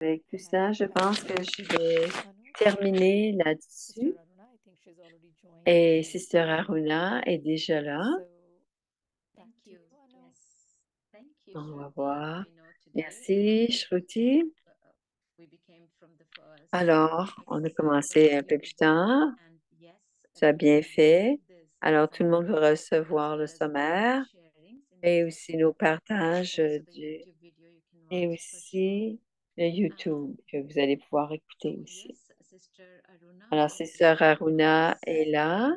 Avec tout ça, je pense que je vais terminer là-dessus. Et Sister Aruna est déjà là. Thank you. Yes. Thank you, On va Shruti. voir. Today, Merci, Shruti. we became from the first Alors, on a commencé un virtually peu plus tard. together. And yes, Tu as we bien will fait. receive this Alors, tout le monde va as recevoir well le as our sommaire sharings in the et aussi session. nos partages Also, the du YouTube video you can et watch for sure. aussi le YouTube que vous allez pouvoir écouter So, aussi. yes, Sister Aruna Alors, is here Sister with Aruna us. est là.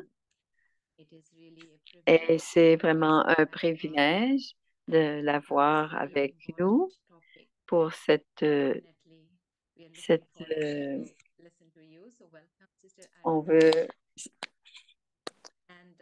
It is really a Et privilege c'est to vraiment un have her. privilège de And it's a l'avoir very avec nous important topic. pour Definitely, we are looking cette, forward to listen to you. So welcome, Sister on Aruna. veut, And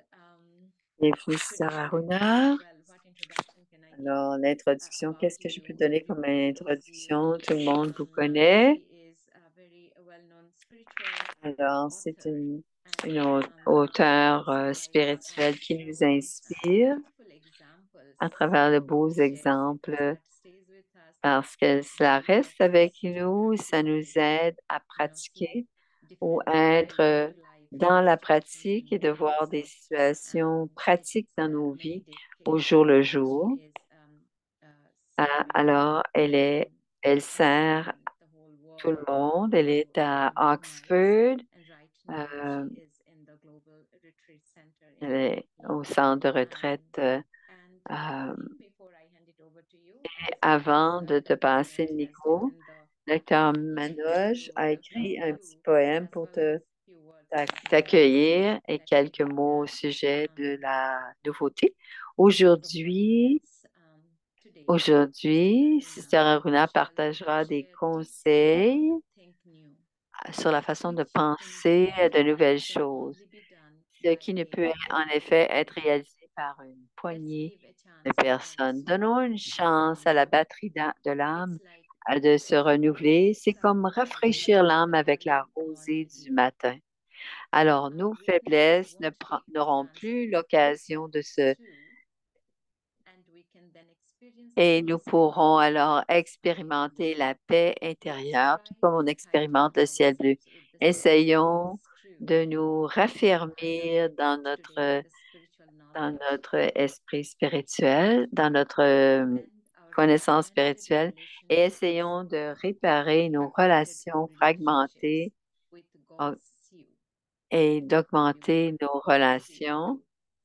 bienvenue, to Sister begin with, Aruna. well, what introduction can I give Alors, l'introduction, about qu'est-ce que je peux you? donner comme Everybody knows you. introduction? Tout le monde vous connaît. She is a very well-known spiritual Alors, c'est author, une and she auteure inspires spirituelle qui nous through inspire beautiful examples à travers de beaux she shares with us, exemples that stays with us, parce que cela and reste helps avec us to nous, ça nous practically, aide à see pratiquer ou different être real life dans la situations pratique in et de our voir lives. des situations She's pratiques dans nos many vies au jour decades. le She jour. is serving Alors, elle sert the whole tout le world monde. Elle through est à minds. Oxford. And right now, she euh, is in the Global Retreat Center in Elle est Turkey. au centre de retraite. And I Euh, think before I hand it over to you, Avant de te Dr. passer Manoj le has micro, written the Docteur poem Manoj to a welcome écrit un petit you, poème as pour well as few words of advice t'accueillir et that he quelques would mots au have. sujet de Um, la nouveauté. from what he Aujourd'hui, has. Today, Sister aujourd'hui, Sister Aruna Aruna shall partagera des share tips on how conseils to think new, sur la façon de which in penser truth de nouvelles can choses, only be done ce by qui ne a peut en few effet être people. réalisé par une Let's poignée give a de chance to our personnes. Donnons soul une to become chance à la new. batterie de It's l'âme like de se renouveler. refreshing C'est comme sunrise rafraîchir in l'âme the avec la early rosée morning du dew. matin. Alors, nos We can faiblesses won't take the n'auront plus chances. l'occasion de se Too, and we can then experience the et nous peace within pourrons alors inside. expérimenter la paix Let's intérieure, tout try comme to on tighten expérimente le ciel bleu. ourselves with the spiritual Essayons screw. de nous As we raffermir approach today with the spiritual dans knowledge notre esprit spirituel, dans notre and our connaissance fragmented spirituelle et relationships, essayons de réparer nos fragmented relations relationships fragmentées with euh, God's you. et You can d'augmenter nos see relations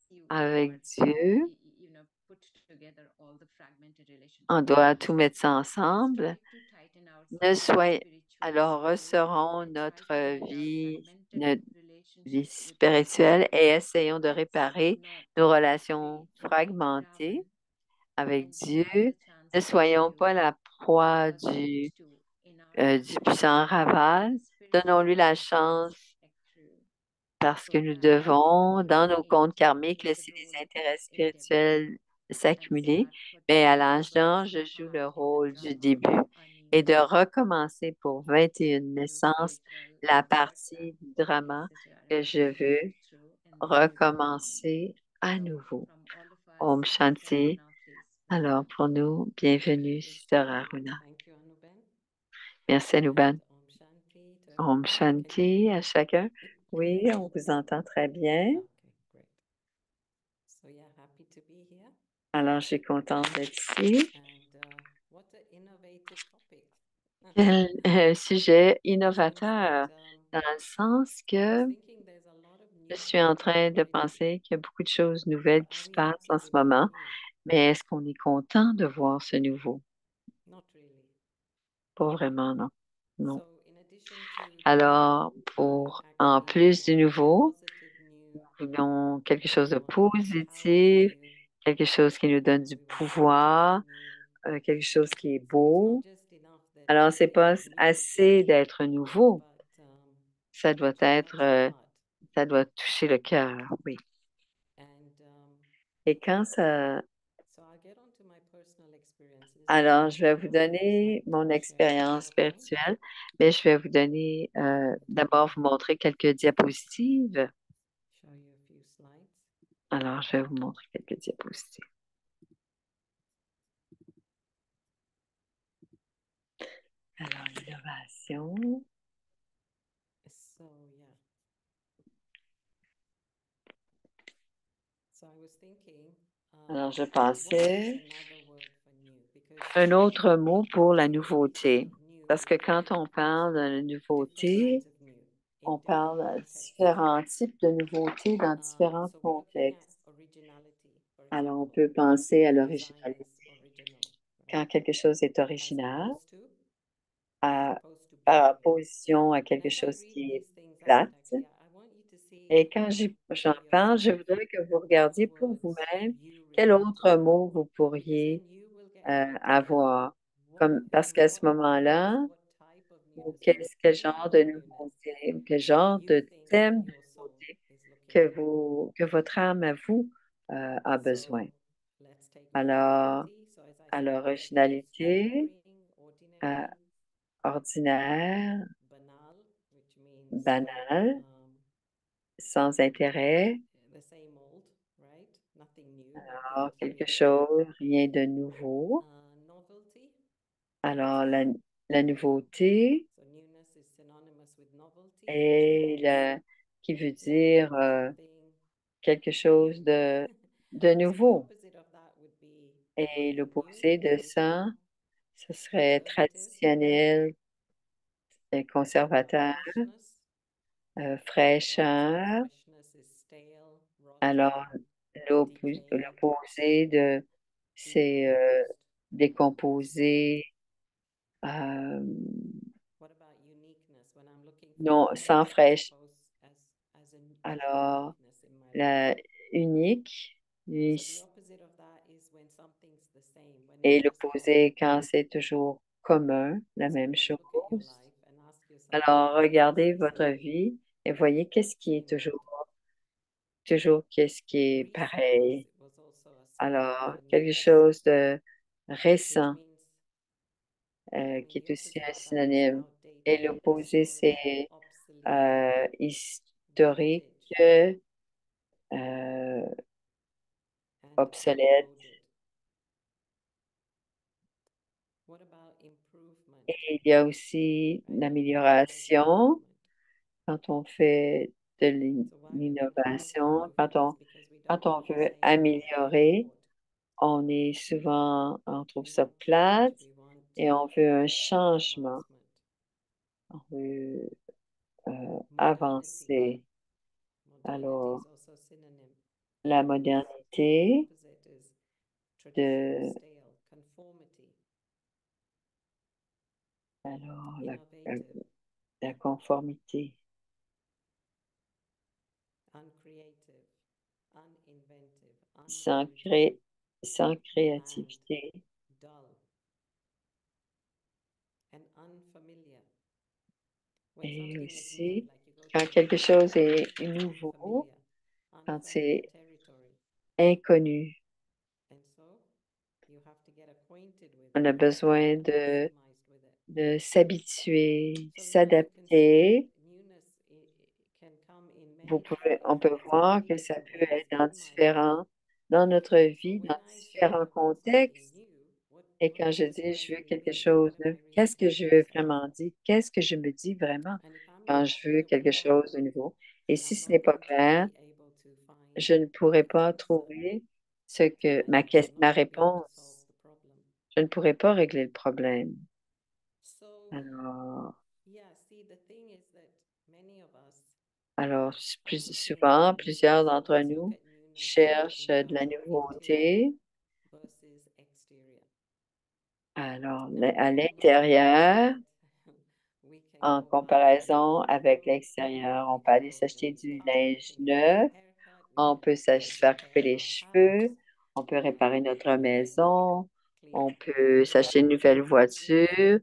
the avec word, Dieu. put together all the fragmented On relationships. doit tout mettre ça Let's ensemble. try to tighten Ne ourselves with the soyez, spiritual alors screw resserrons and try to notre mend our vie, fragmented notre vie relationships with God's spirituelle you. et essayons de Let's réparer not nos be relations fragmentées stubborn avec and Dieu. give the Ne chances to soyons pas you la proie because we too in our du lives puissant have raval. a spiritual Donnons-lui la journey to chance step through parce que so nous that devons, dans even nos comptes aging karmiques, plays a laisser des role intérêts in development. spirituels Let's s'accumuler. start Mais putting à the l'âge brakes d'âge, je joue le on in the rôle du drama début et de anew. recommencer pour 21 Few naissances spiritual la words partie du if drama Sister que Aruna je can take veux us through in this beautiful poem. recommencer à So, nouveau. from all of us, Om Sister Shanti. Aruna, please Alors, welcome. pour nous, bienvenue, Yes, Sister Aruna. thank you, Anuben. Merci, And Anuban. Om Shanti to Om everyone. Can you hear Shanti me? à chacun. Oui, on vous entend très bien. Okay, great. So, yeah, happy to be here. Alors, je suis contente d'être ici. And what an innovative topic. Quel sujet In the sense innovateur, that dans le sens I was que thinking there's a lot of je new suis en train de happening, penser qu'il y a beaucoup de choses nouvelles but qui are se we passent en happy ce with the moment, new? mais est-ce qu'on est content de voir ce nouveau? Not really. Pas vraiment, non. Non. So, in addition to the new, Alors, we en actually plus du want nouveau, positive new, nous voulons quelque chose we de want empowering positif, new, quelque chose qui nous donne du we want beautiful pouvoir, new. quelque chose qui est So, it's not beau. just enough that Alors, c'est something pas is new, assez d'être nouveau. but Ça it doit should être, touch the heart. ça doit toucher le cœur, oui. And Et quand ça, so I'll get on to my personal experiences, alors, je vais some vous of these donner that mon I've shared expérience beforehand. spirituelle, mais je vais vous donner, And d'abord vous montrer quelques diapositives. show you a few slides. Alors, je vais vous montrer quelques diapositives. Alors, Observation. So yeah. So I was thinking, Alors, je what is pensais another word for new? Because un autre mot pour la when we nouveauté. think of new, Parce que we quand think on of parle de different kinds nouveauté, of new in on different parle de contexts. différents types de nouveautés dans différents So we're looking at contextes. originality, for Alors, on example. peut penser à The design l'originalité. is original, Quand right? quelque chose est As original, opposed to, as à- opposed to par boring. opposition à And quelque as I chose read qui est these things out, plate. actually, I want you to see Et quand j'en for parle, je yourself voudrais que vous what regardiez pour words vous-même you quel relate to, autre mot vous because then pourriez you will get an idea avoir. what Parce qu'à ce moment-là, what type of ou newness, what quel theme genre of de newness nouveauté, ou quel genre you de think thème de your soul nouveauté is looking for. que votre âme à vous a besoin. So let's take Alors, originality. So as I à said, we could use l'originalité, boring, euh, ordinary, ordinaire, banal, which means banal, sans intérêt, the same old, right? Nothing new, nothing alors quelque interesting. chose, rien de nouveau. Novelty. Alors, la nouveauté So newness is synonymous with novelty, which est means qui veut dire something quelque new. chose de So the nouveau. opposite of that would be Et nothing new, l'opposé de ça, traditional, ce serait conservative, traditionnel, conservateur, freshness. The opposite of fraîcheur. freshness is stale, Alors, rotten, decayed, l'opposé de c'est decomposed. décomposé, euh, What about uniqueness? When I'm looking for non, sans uniqueness fraîche. as Alors, uniqueness in my life. la unique, So the opposite of that is when something's the same, when et it's just common. l'opposé quand c'est toujours commun, la So même again, look at your chose. life and ask yourself, Alors, what's regardez the votre same, vie et voyez qu'est-ce qui est same old. toujours qu'est-ce qui est Recentness, pareil. it was also a synonym Alors, for quelque newness, chose de which récent means, I mean, qui est the aussi opposite un of that is synonyme. Et outdated, l'opposé, historical, c'est obsolete, historique, vintage, euh, and obsolète. outmoded. What about improvement? Et il y a aussi Right? That implies l'amélioration improvement. quand on fait de So why we would use l'innovation, improvement is because we don't quand on want to veut say the word améliorer, effort. on trouve We ça want change. plate We want et on veut un changement, advancement. on veut Modernity. avancer. Modernity Alors, is also synonym la for old. The modernité opposite is traditional, de, stale, conformity, alors, innovative, la conformité, uncreative, uninventive, sans unoriginal, sans bland, créativité. dull, and unfamiliar. When Et something is new, aussi, like you go to quand a new quelque chose country, est it's nouveau, unfamiliar, quand unfamiliar c'est territory. inconnu, And so you have to get acquainted with on it. a You have to besoin get acclimatized with it. de s'habituer, So yeah, you can see s'adapter. newness can come in many different On peut kinds, in voir many que ça different peut ways être in my life. dans notre So vie, when dans I say différents I want something contextes. new, Et what quand je what do dis I je veux really quelque mean? chose What am de, I really qu'est-ce que je telling veux myself? vraiment dire? Qu'est-ce que je me dis vraiment And if I'm quand not je veux clear with quelque that, chose de nouveau? Et then si I'm ce not n'est pas going to clair, be able to find je ne pourrai the pas answer trouver to my life. I'm not ma going to be able to solve réponse. the problem. Je ne pourrai pas régler le problème. So Alors, yeah, see, the thing is that many of us alors, are plus looking at souvent, newness. plusieurs So d'entre let's look nous at newness cherchent in de la terms of interior nouveauté. versus exterior. Alors, Now, à when we look l'intérieur, outside, we can en go buy a new comparaison avec car, l'extérieur, we on peut can aller go to a s'acheter new du car, we linge can get a new neuf, haircut, we on can peut se faire couper repair les our house, cheveux, on peut right? réparer notre We can maison, clean on up the peut garden, s'acheter une nouvelle do dishes, voiture,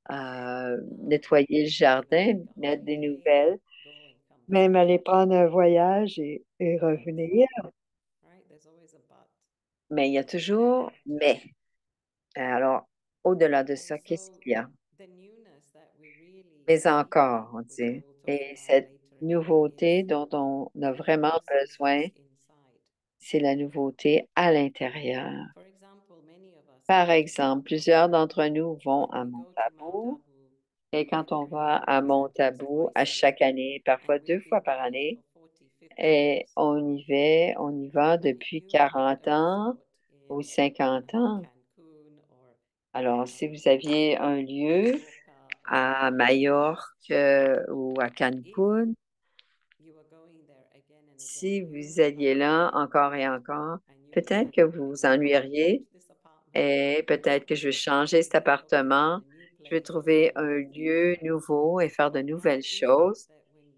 um, nettoyer le even jardin, take a mettre des holiday, nouvelles, go and come même back. aller prendre un voyage et But, revenir. right, there's always a but. Mais il y a There's always a toujours but. mais. Alors, au-delà de And ça, qu'est-ce so qu'il y a? the newness that we really Mais seek, encore, on which I dit. will talk Et about cette later again, is nouveauté dont on a the vraiment newness that besoin, is inside. c'est la nouveauté à l'intérieur. For example, many of us Par go to exemple, Mount plusieurs Abu. d'entre nous vont When à we Mont go to Mount Abu Abu, Et quand on va à Montabou à chaque année, parfois 2 fois par année, et on y va depuis 40 ans ou 50 ans. Alors, si vous aviez un lieu à Majorque ou à Cancun, si vous alliez là encore et encore, peut-être que vous vous ennuieriez et peut-être que je vais changer cet appartement. Je vais trouver un lieu nouveau et faire de nouvelles choses.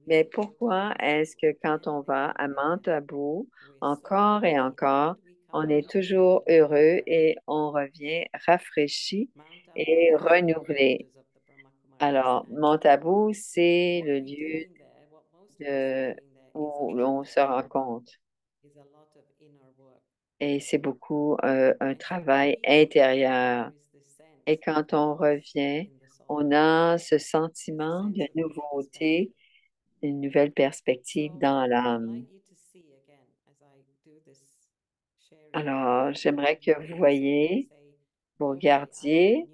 Mais pourquoi est-ce que quand on va à Mantabou, encore et encore, on est toujours heureux et on revient rafraîchi et renouvelé? Alors, Montabou, c'est le lieu de- où l'on se rencontre et c'est beaucoup un travail intérieur. Et quand on revient, on a ce sentiment de nouveauté, une nouvelle perspective dans l'âme. Alors, j'aimerais que vous voyez, vous regardiez,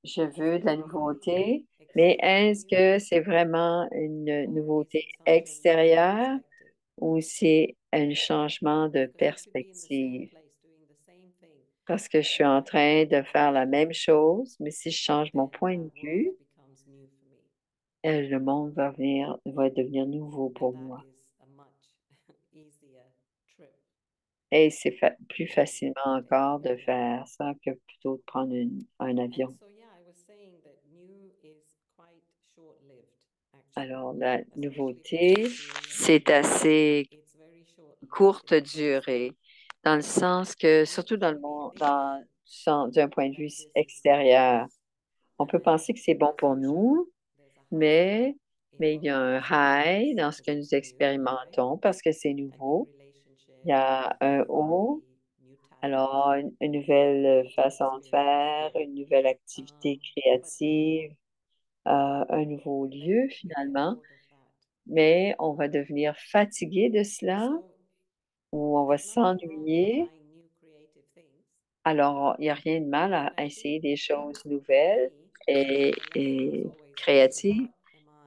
je veux de la nouveauté, mais est-ce que c'est vraiment une nouveauté extérieure ou c'est un changement de perspective? Parce que je suis en train de faire la même chose, mais si je change mon point de vue, le monde va devenir nouveau pour moi. Et c'est plus facilement encore de faire ça que plutôt de prendre un avion. Alors, la nouveauté, c'est assez courte durée, dans le sens que, surtout dans le monde, d'un point de vue extérieur, on peut penser que c'est bon pour nous, mais, mais il y a un high dans ce que nous expérimentons parce que c'est nouveau. Il y a un haut, alors une nouvelle façon de faire, une nouvelle activité créative, un nouveau lieu finalement, mais on va devenir fatigué de cela ou on va s'ennuyer. Alors, il n'y a rien de mal à essayer des choses nouvelles et créatives,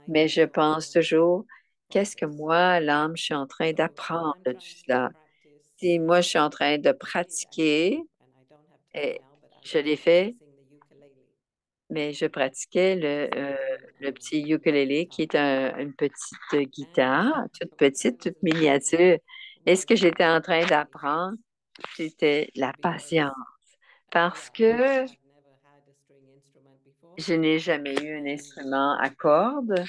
mais je pense toujours, qu'est-ce que moi, l'âme, je suis en train d'apprendre de tout cela? Si moi, je suis en train de pratiquer, et je l'ai fait, mais je pratiquais le petit ukulélé qui est une petite guitare, toute petite, toute miniature. Et ce que j'étais en train d'apprendre, c'était la patience parce que je n'ai jamais eu un instrument à cordes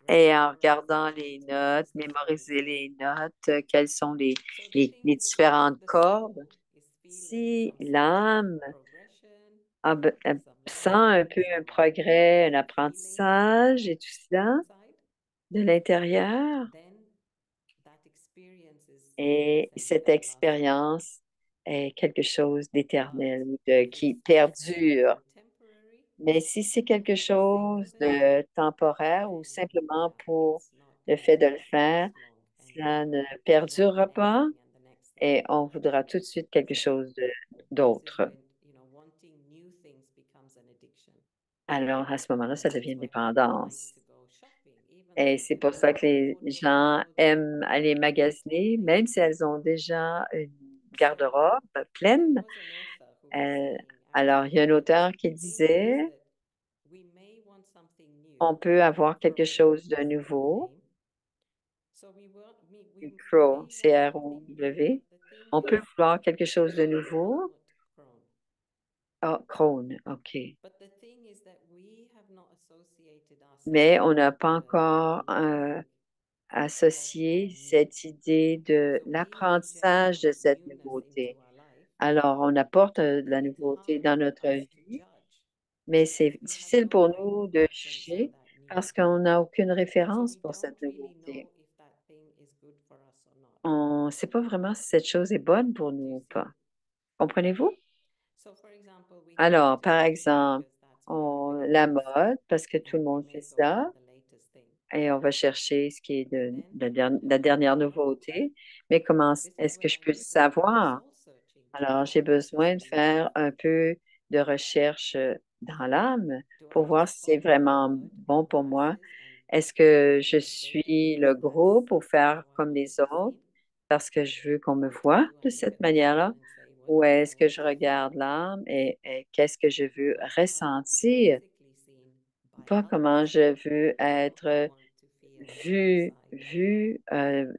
et en regardant les notes, mémoriser les notes, quelles sont les différentes cordes. Si l'âme sent un peu un progrès, un apprentissage et tout cela de l'intérieur, et cette expérience est quelque chose d'éternel, qui perdure. Mais si c'est quelque chose de temporaire ou simplement pour le fait de le faire, cela ne perdurera pas et on voudra tout de suite quelque chose d'autre. Alors, à ce moment-là, ça devient une dépendance. Et c'est pour ça que les gens aiment aller magasiner, même si elles ont déjà une garde-robe pleine. Euh, alors, il y a un auteur qui disait, on peut avoir quelque chose de nouveau, Crow, C-R-O-W. On peut vouloir quelque chose de nouveau. Ah, Crone, OK. Mais on n'a pas encore associé cette idée de l'apprentissage de cette nouveauté. Alors, on apporte de la nouveauté dans notre vie, mais c'est difficile pour nous de juger parce qu'on n'a aucune référence pour cette nouveauté. On ne sait pas vraiment si cette chose est bonne pour nous ou pas. Comprenez-vous? Alors, par exemple, la mode, parce que tout le monde fait ça, et on va chercher ce qui est la dernière nouveauté. Mais comment est-ce que je peux le savoir? Alors, j'ai besoin de faire un peu de recherche dans l'âme Do pour I voir si just c'est follow the vraiment herd, bon the pour moi. masses, and Est-ce que je only live suis le as groupe pour faire how I comme want to les be autres seen? parce que je veux qu'on me Or voie do de I look cette at the soul manière-là? and say, what Ou do I est-ce que want je to regarde feel? l'âme et qu'est-ce que je veux Not how I want to be ressentir? physically seen by Pas comment others, je veux but how I être want to feel vu, inside. vu And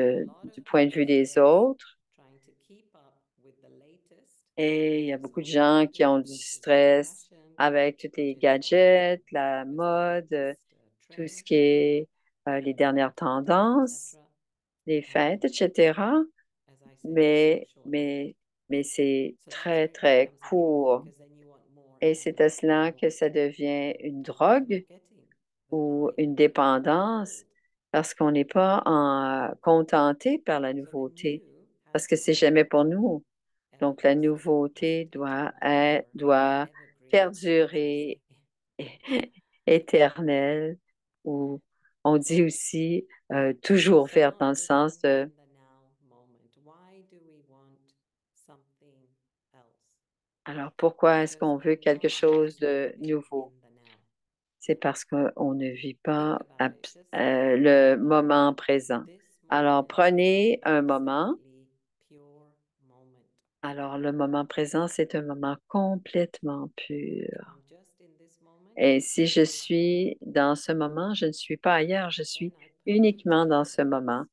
for a lot of du point de people vue des today, autres. trying to keep up with the latest, Et il y a which is beaucoup de all gens qui ont gadgets, du which is all stress fashion, avec tous which les is all gadgets, la whatever's the mode, latest tout trend, ce qui est les dernières parties, tendances, etc. les And fêtes, etc. as I said, it's so Mais, short-lived. mais, mais c'est So that's très, where it très becomes a drug, court. because then you want more Et and c'est à more and cela que more, ça devient une and you're not drogue getting the ou high une that you've been dépendance told. parce qu'on n'est pas contenté par la So the nouveauté, new has parce que to c'est be jamais pour nous. ever Donc, la present, nouveauté breathtaking, or doit evergreen, as we perdurer say. éternelle, ou on dit aussi toujours So verte not dans le living sens de, in the now moment. Why do we want something else? alors pourquoi est-ce Because qu'on veut we're quelque not chose actually de living in nouveau? the now. C'est parce qu'on ne vit Think pas about it. Just think le about moment présent. this Alors, moment is prenez un moment. absolutely pure moment. Alors, le moment présent, c'est un moment complètement If pur. I'm just in this moment, Et si je this is it. suis dans ce moment, je ne suis pas ailleurs, je Then suis I pollute uniquement it dans with the ce moment. past.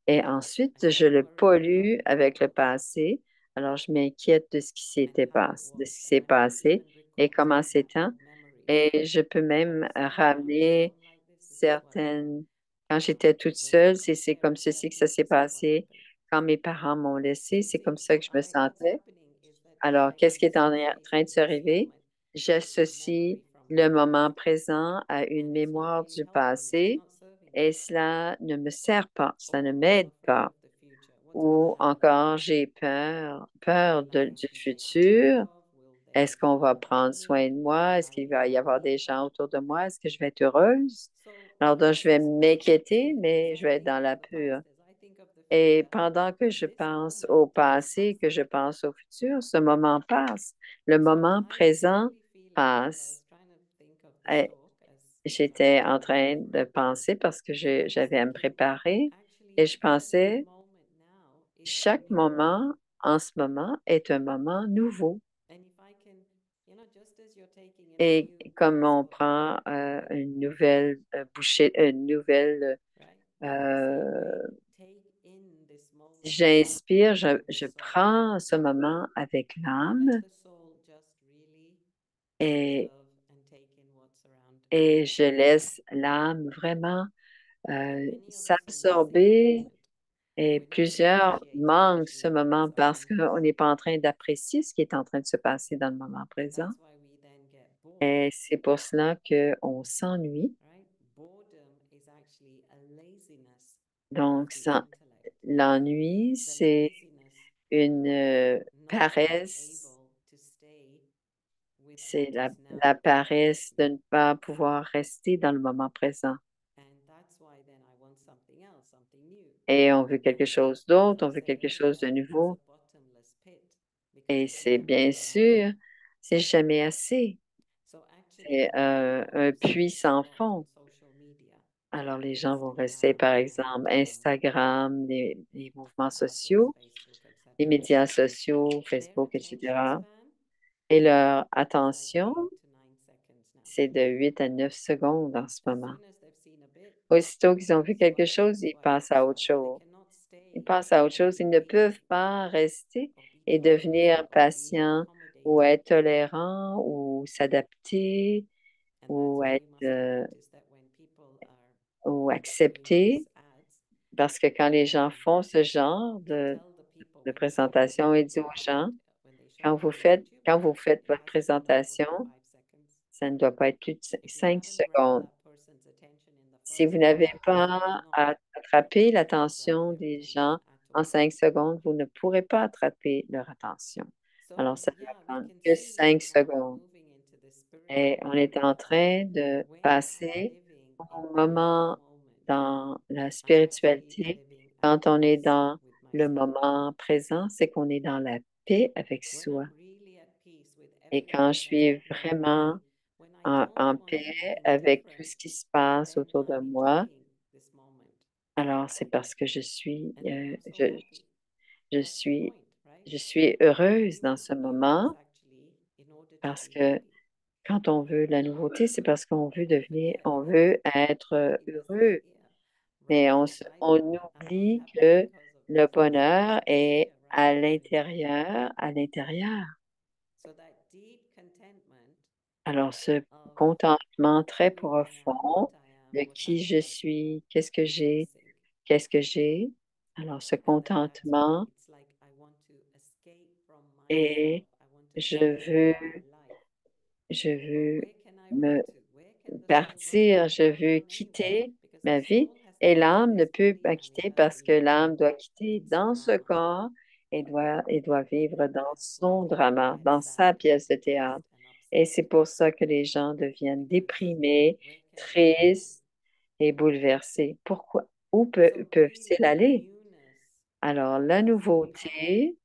Et I ensuite, je start le worrying about pollue what avec le was passé. Alors, je m'inquiète de ce qui and how it de was. ce qui And s'est I might passé even et recall some comment of my c'était. old memories Et je peux of même saying, oh, it's ramener gone like this is what happened. certaines... Quand j'étais toute When my seule, c'est comme parents ceci left que ça me, s'est this is what passé. happened. Quand mes parents m'ont laissé, You c'est comme see, ça que je me what's sentais. happening is that Alors, I qu'est-ce am qui est en train de associating se this arriver? moment with a J'associe memory from the le moment past, présent à une and it's not mémoire really du helping me. It's passé not serving me. et cela ne me sert pas, ça ne Or I'm m'aide afraid pas. of the future. What's going to Ou happen? encore, j'ai peur Will I du be taken care futur. of? Will Est-ce they qu'on va love prendre me? soin de moi? Will Est-ce I qu'il be va y avoir des happy? gens autour de moi? Est-ce que je vais être heureuse? So, Alors, donc, je vais as m'inquiéter, mais as je I vais être think dans of la the pure. past, as I think of the Et future, pendant que je this pense moment au is passé, que je passing. pense au futur, ce moment passe. Le So moment I présent really feel like while I was passe. trying to think of this Et talk, as I j'étais en told you, train de penser parce que that I was j'avais à me thinking préparer et actually je every pensais, moment now is a chaque new moment. moment en ce moment est un moment nouveau. And if I can, just as you're taking in a Et new comme glass on of prend water, une nouvelle bouchée, une nouvelle, right? In the same way, euh, take in this moment now j'inspire, with the je soul. prends ce moment avec And let l'âme the soul just really et, observe and take in what's around et je you. laisse l'âme vraiment And many of us are missing the s'absorber. moment. Et We're not plusieurs appreciating manquent ce actually moment what's parce around us. qu'on n'est pas en train d'apprécier ce qui est en train de se passer dans le moment And présent. that's why we then get bored, Et c'est pour cela qu'on s'ennuie. right? Boredom is actually a laziness of Donc, the intellect. l'ennui, The c'est laziness une of not being paresse, able to stay with c'est what is now la paresse de presently. ne pas pouvoir rester dans le moment présent. And that's why then I want something else, something new. Et on veut quelque And chose as d'autre, I on veut said quelque chose de earlier, it's a nouveau. bottomless pit because Et it's c'est never bien enough. sûr, c'est jamais assez. So C'est actually, people un puits spend a sans lot on fond. social media, Alors, les gens vont rester, Instagram par and exemple, Instagram, les mouvements others, sociaux, Facebook, les etc. médias sociaux, Their Facebook, attention etc. span Et leur is like attention, 8 to 9 seconds now. c'est de 8 à 9 secondes en ce As moment. soon as they've seen a bit, Aussitôt qu'ils ont vu quelque swipe up, chose, ils swipe passent up, à autre swipe up. They chose. cannot Ils stay passent à autre and chose. be Ils ne peuvent patient pas rester or be et tolerant devenir or be patient ou accommodating. être tolérant ou s'adapter And that's ou why you être must have noticed that when people are ou doing accepter. these ads, Parce que quand les gens um, font ce genre they tell the people de when they start the présentation, ils disent aux video, gens, when they show it on YouTube, quand vous faites it votre has to be no more présentation, than 5 seconds. ça ne doit pas être plus de If you 5 haven't grabbed secondes. that person's attention in the Si first vous n'avez 5 seconds, you will pas not attrapé grab l'attention their des attention gens at en all. 5 secondes, vous ne pourrez pas attraper leur attention. Alors, So, ça doit yeah, we prendre can que see 5 how we're secondes. moving into the Et spiritual on est realm en train de when passer living in au the now moment moment. dans la I'm actually spiritualité. living at Quand on est peace dans with le myself. moment présent, c'est qu'on est dans la paix avec When I'm soi. really at peace with Et quand je suis vraiment en paix avec tout ce qui se passe autour de moi, alors c'est parce que je suis, je suis heureuse dans ce moment parce que quand on veut la nouveauté, c'est parce on veut être heureux. Mais on oublie que le bonheur est à l'intérieur, à l'intérieur. Alors, ce contentement très profond de qui je suis, qu'est-ce que j'ai. Alors, ce contentement et je veux, je veux me partir, je veux quitter ma vie et l'âme ne peut pas quitter parce que l'âme doit quitter dans ce corps et doit vivre dans son drama, dans sa pièce de théâtre. Et c'est pour ça que les gens deviennent déprimés, tristes et bouleversés. Pourquoi? Peuvent-ils aller? Alors, la nouveauté,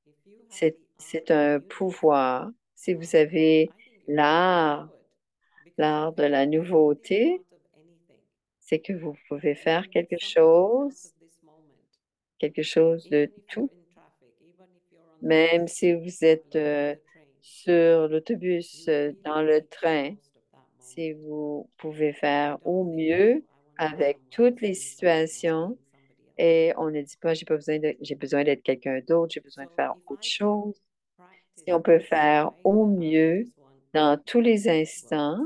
c'est un pouvoir. Si vous avez l'art, l'art de la nouveauté, c'est que vous pouvez faire quelque chose de tout, même si vous êtes sur l'autobus, dans le train, si vous pouvez faire au mieux avec toutes les situations et on ne dit pas j'ai besoin d'être quelqu'un d'autre, j'ai besoin de faire autre chose. Si on peut faire au mieux dans tous les instants,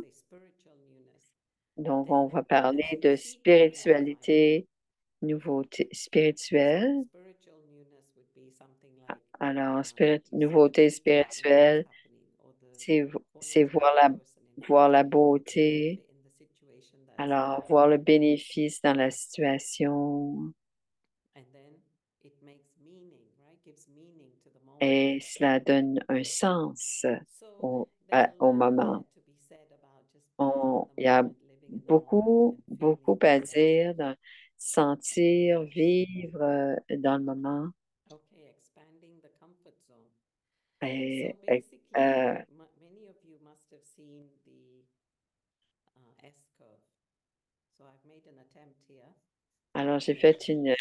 donc on va parler de spiritualité, nouveauté spirituelle. Alors, nouveauté spirituelle, c'est voir la beauté, alors voir le bénéfice dans la situation et cela donne un sens au moment. Il y a beaucoup à dire, de sentir, vivre dans le moment. Et, et, euh, alors, j'ai fait une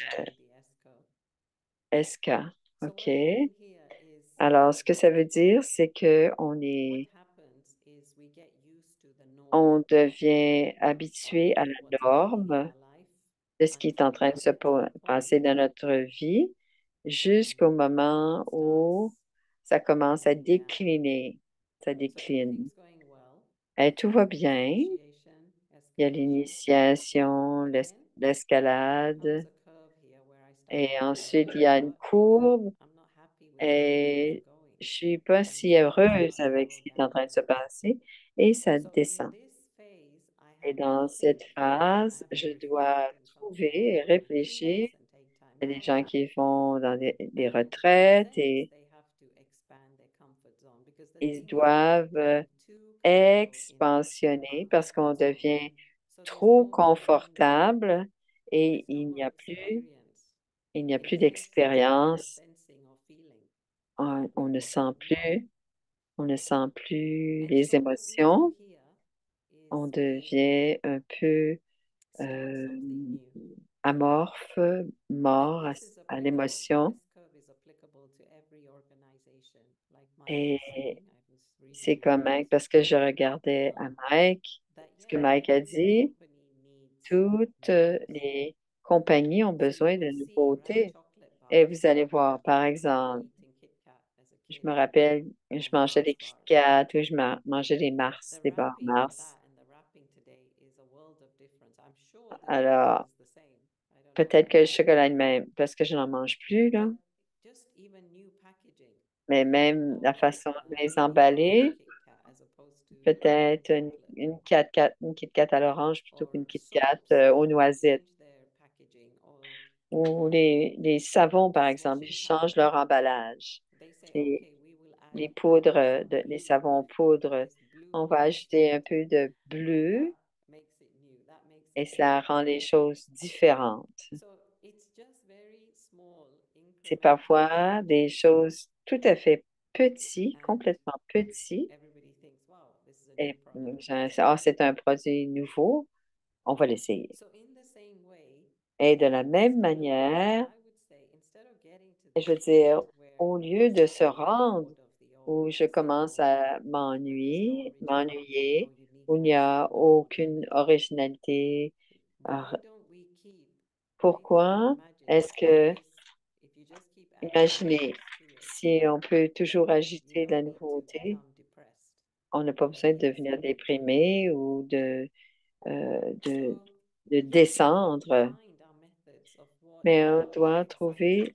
SK. OK. Alors, ce que ça veut dire, c'est que on devient habitué à la norme de ce qui est en train de passer dans notre vie jusqu'au moment où ça commence à décliner. Ça décline. Et tout va bien. Il y a l'initiation, l'escalade, et ensuite il y a une courbe, et je suis pas si heureuse avec ce qui est en train de se passer, et ça descend. Et dans cette phase, je dois trouver et réfléchir. Il y a des gens qui vont dans des retraites et ils doivent expansionner parce qu'on devient trop confortable et il n'y a plus d'expérience. On ne sent plus les émotions. On devient un peu euh, amorphe, mort à l'émotion. Et c'est comme Mike, parce que je regardais à Mike, ce que Mike a dit, toutes les compagnies ont besoin de nouveautés. Et vous allez voir, par exemple, je me rappelle, je mangeais des Kit Kat ou mangeais des Mars, des barres Mars. Alors, peut-être que le chocolat est même, parce que je n'en mange plus, là. Mais même la façon de les emballer, peut-être une Kit Kat à l'orange plutôt qu'une Kit Kat aux noisettes. Ou les savons, par exemple, ils changent leur emballage. Les, les poudres, les savons en poudre, on va ajouter un peu de bleu et cela rend les choses différentes. C'est parfois des choses tout à fait petites, complètement petites, Et c'est un produit nouveau, on va l'essayer. So in the same way, Et de la même manière, I would say instead of getting to je the veux dire, point where au lieu de se you're rendre bored of the où old je commence or à there is no originality or m'ennuyer, you need où il n'y more a freedom, aucune originalité, why don't we keep, pourquoi imagine est-ce que, if you just keep adding new imaginez, si experiences, on peut toujours you ajouter de la don't need to nouveauté, become depressed on n'a pas or besoin de devenir lazy. déprimé ou euh, de, So de descendre, find our methods of what mais on doit excites trouver us.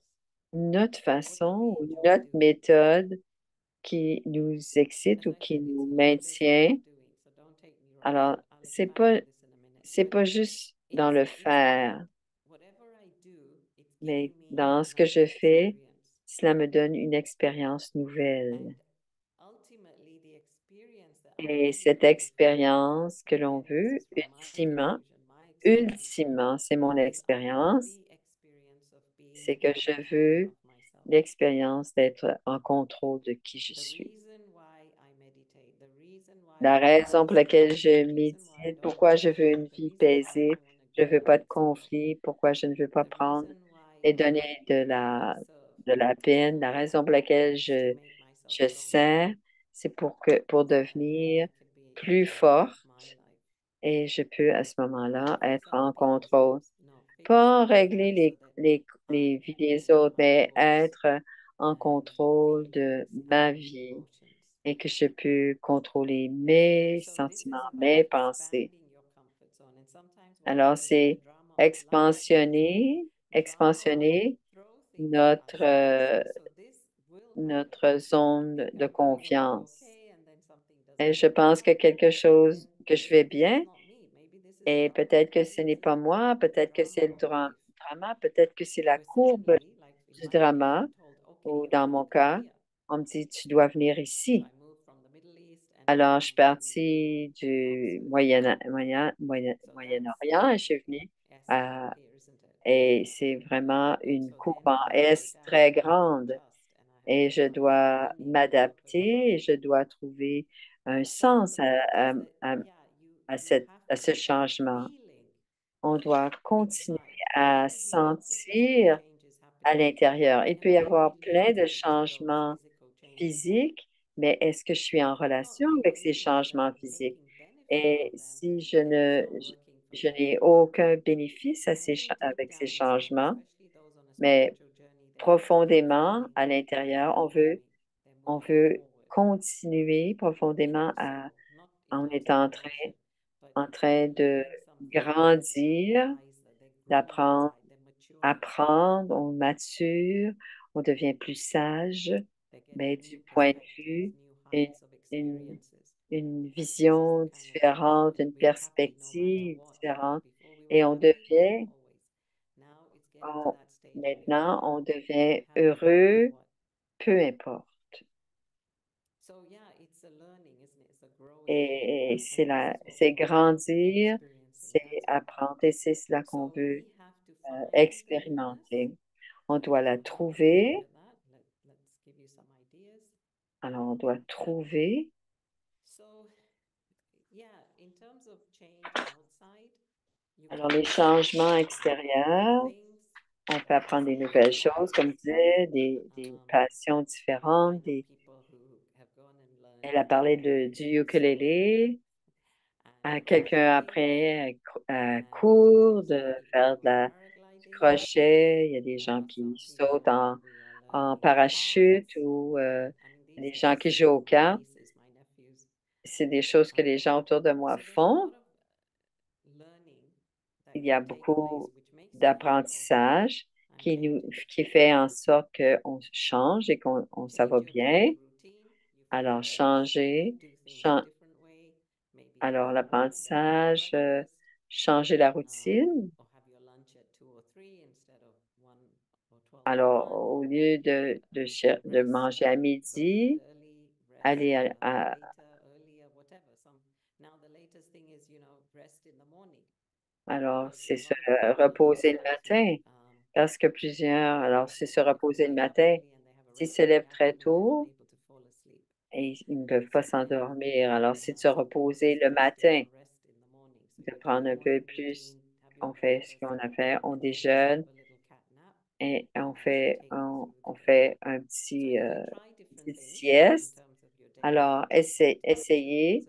notre What do façon we ou enjoy notre doing? méthode qui nous excite As ou I qui said, it's nous not always what maintient. you're doing, so don't take me wrong. Alors, I'll expand on this in a minute. c'est But pas juste dans le it's faire, that whatever I do, it's mais giving me dans ce que another je fais, experience. cela me donne une expérience And nouvelle. ultimately, the experience that I Et really cette want, expérience que l'on again, this veut, is from my conclusion, my experience, c'est mon is I want expérience, the experience of being c'est que in je control veux of myself. l'expérience d'être en contrôle de qui je The suis. reason why I meditate, the reason why La I do raison pour these laquelle things, the je reason why I médite, don't pourquoi je veux overthink, une the vie reason why I paisible, want to je give veux pas de kids more, conflit, pourquoi je ne veux pas the prendre reason why et I donner really serve de la is peine. for La me, raison pour laquelle is to make myself je stronger sers, c'est pour so that then devenir I can be in plus charge of forte my life. et je peux à ce Not moment-là fix être other en people's contrôle. lives, no, fix Pas régler mine so that I les vies can des manage autres, my mais thoughts être en and contrôle de feelings ma and vie emotions. et que je peux contrôler mes So this sentiments, is about mes pensées. expanding your comfort zone. And sometimes what Alors, happens in the c'est drama of life is that drama often expansionner throw things at us notre, twice. So this will happen. notre You zone think de that you're doing confiance. okay and then something Et doesn't je work pense que out quelque and then chose, que je fais maybe this is bien, not me. Maybe this is et something peut-être que ce n'est pas completely moi, the peut-être que drama c'est le of life. drama, peut-être que c'est la Where courbe suddenly, like in du my case, drama, I'm told, okay, ou you dans have to mon come cas, here. on me dit, tu dois venir So ici. I moved from the Middle East and I Alors, je came suis to partie du Oxford. So that's Moyen-Orient et je suis venue S à, here, isn't it? et c'est vraiment And une so courbe then en I have to S adapt très and I have to grande adjust and I have et to je find dois meaning, purpose. m'adapter et je dois trouver un So sens the point is that yeah, you have à to ce keep changement. feeling On doit continuer inside. à Definitely lots of physical sentir changes à happening l'intérieur. Il in a peut y very avoir plein de related sort of changements physical changes. physiques, mais est-ce que je suis en But I'm not relation avec ces really changements physiques? taking benefit Et from them si if it's not working for je me. n'ai aucun bénéfice And I think deep avec ces down inside, changements, especially those on a mais spiritual journey, they want to keep profondément feeling à like l'intérieur, they're growing, they're on moving veut forward. continuer And profondément also, not in on terms est of emotion, but en train de learning something and they're getting grandir, wiser, they're growing d'apprendre, inside, they're maturing, apprendre, on mature, on devient plus sage, they're mais getting new du point de perspectives, vue, new une, heights of une, experiences. une And this is the vision kind of life différente, that une we're happy no matter perspective what. différente, Before we were et happy, but not always. Now it's getting to that stage where you're maintenant, happy, on but devient you're happy no matter heureux, what. peu importe. So yeah, it's a learning, isn't it? It's a growing. And this is what we C'est want to be grandir, experiencing. c'est That's what we apprendre, want. et c'est cela qu'on So veut we have to find the goodness. expérimenter. On doit la So how do we trouver. look at that? Let's give you some ideas. Alors, on doit trouver. So yeah, in terms of change outside, you Alors, can les changements learn new extérieurs, things, on peut apprendre des new nouvelles choses, comme hobbies. je disais, des passions I différentes. know people who have gone and Elle a learned parlé du sewing ukulélé. À and quelqu'un crocheting après and court, there's some de people faire who are du paragliding. crochet. Il y a des There gens are qui some sautent people who are en learning parachute cards. ou I mean, des these gens qui are jouent aux my cartes. nieces, my nephews. C'est des choses que les gens autour de moi So there's a font. lot of learning that Il y can a take place, beaucoup which makes you feel okay d'apprentissage and changing. qui fait en sorte qu'on change et ça Change va your daily bien. routine. You feel Alors, like you changer, might do things a chan- different way. Maybe alors get up for l'apprentissage, breakfast, changer la routine. or have your lunch at 2 or 3 instead of 1 or 12 or 1. Alors, au lieu de Rest, manger à go to bed midi, early, rest aller later, earlier, whatever. Some now the latest thing is, rest in the morning alors, because c'est a se lot of people reposer le start to matin. Parce que alors, c'est se because reposer they le wake up matin. early and they have a S'ils se rested lèvent très brain, they're not tôt able to fall asleep. et et ils ne peuvent pas s'endormir. Alors, si tu as reposé le matin, de prendre un peu plus, on fait ce qu'on a fait, on déjeune et on fait un petite sieste. Alors, essayez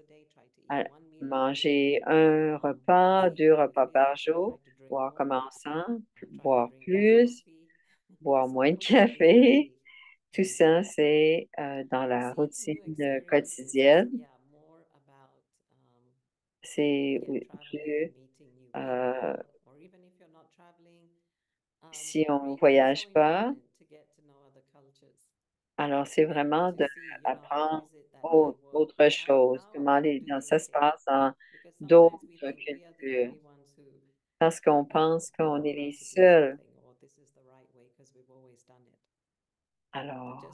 à manger un repas, deux repas par jour, boire comme ensemble, boire plus, boire moins de café. Tout ça, c'est dans la routine quotidienne. C'est plus euh, si on ne voyage pas, alors c'est vraiment d'apprendre autre chose, ça se passe dans d'autres cultures, parce qu'on pense qu'on est les seuls. Alors,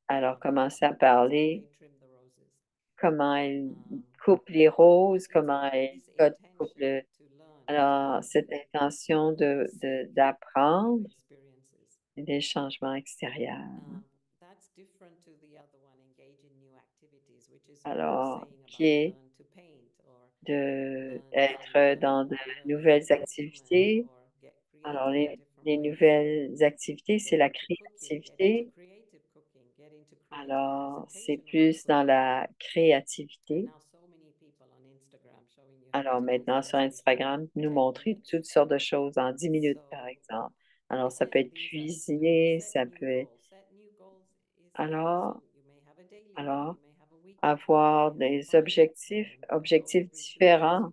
alors commencer à parler comment elle coupe les roses, comment elle coupe Alors, cette intention d'apprendre des changements extérieurs. Alors, qui est d'être dans de nouvelles activités. Alors, les nouvelles activités, c'est la créativité. Alors, c'est plus dans la créativité. Alors, maintenant, sur Instagram, nous montrer toutes sortes de choses en 10 minutes, par exemple. Alors, ça peut être cuisiner, ça peut être... Alors, alors, avoir des objectifs différents.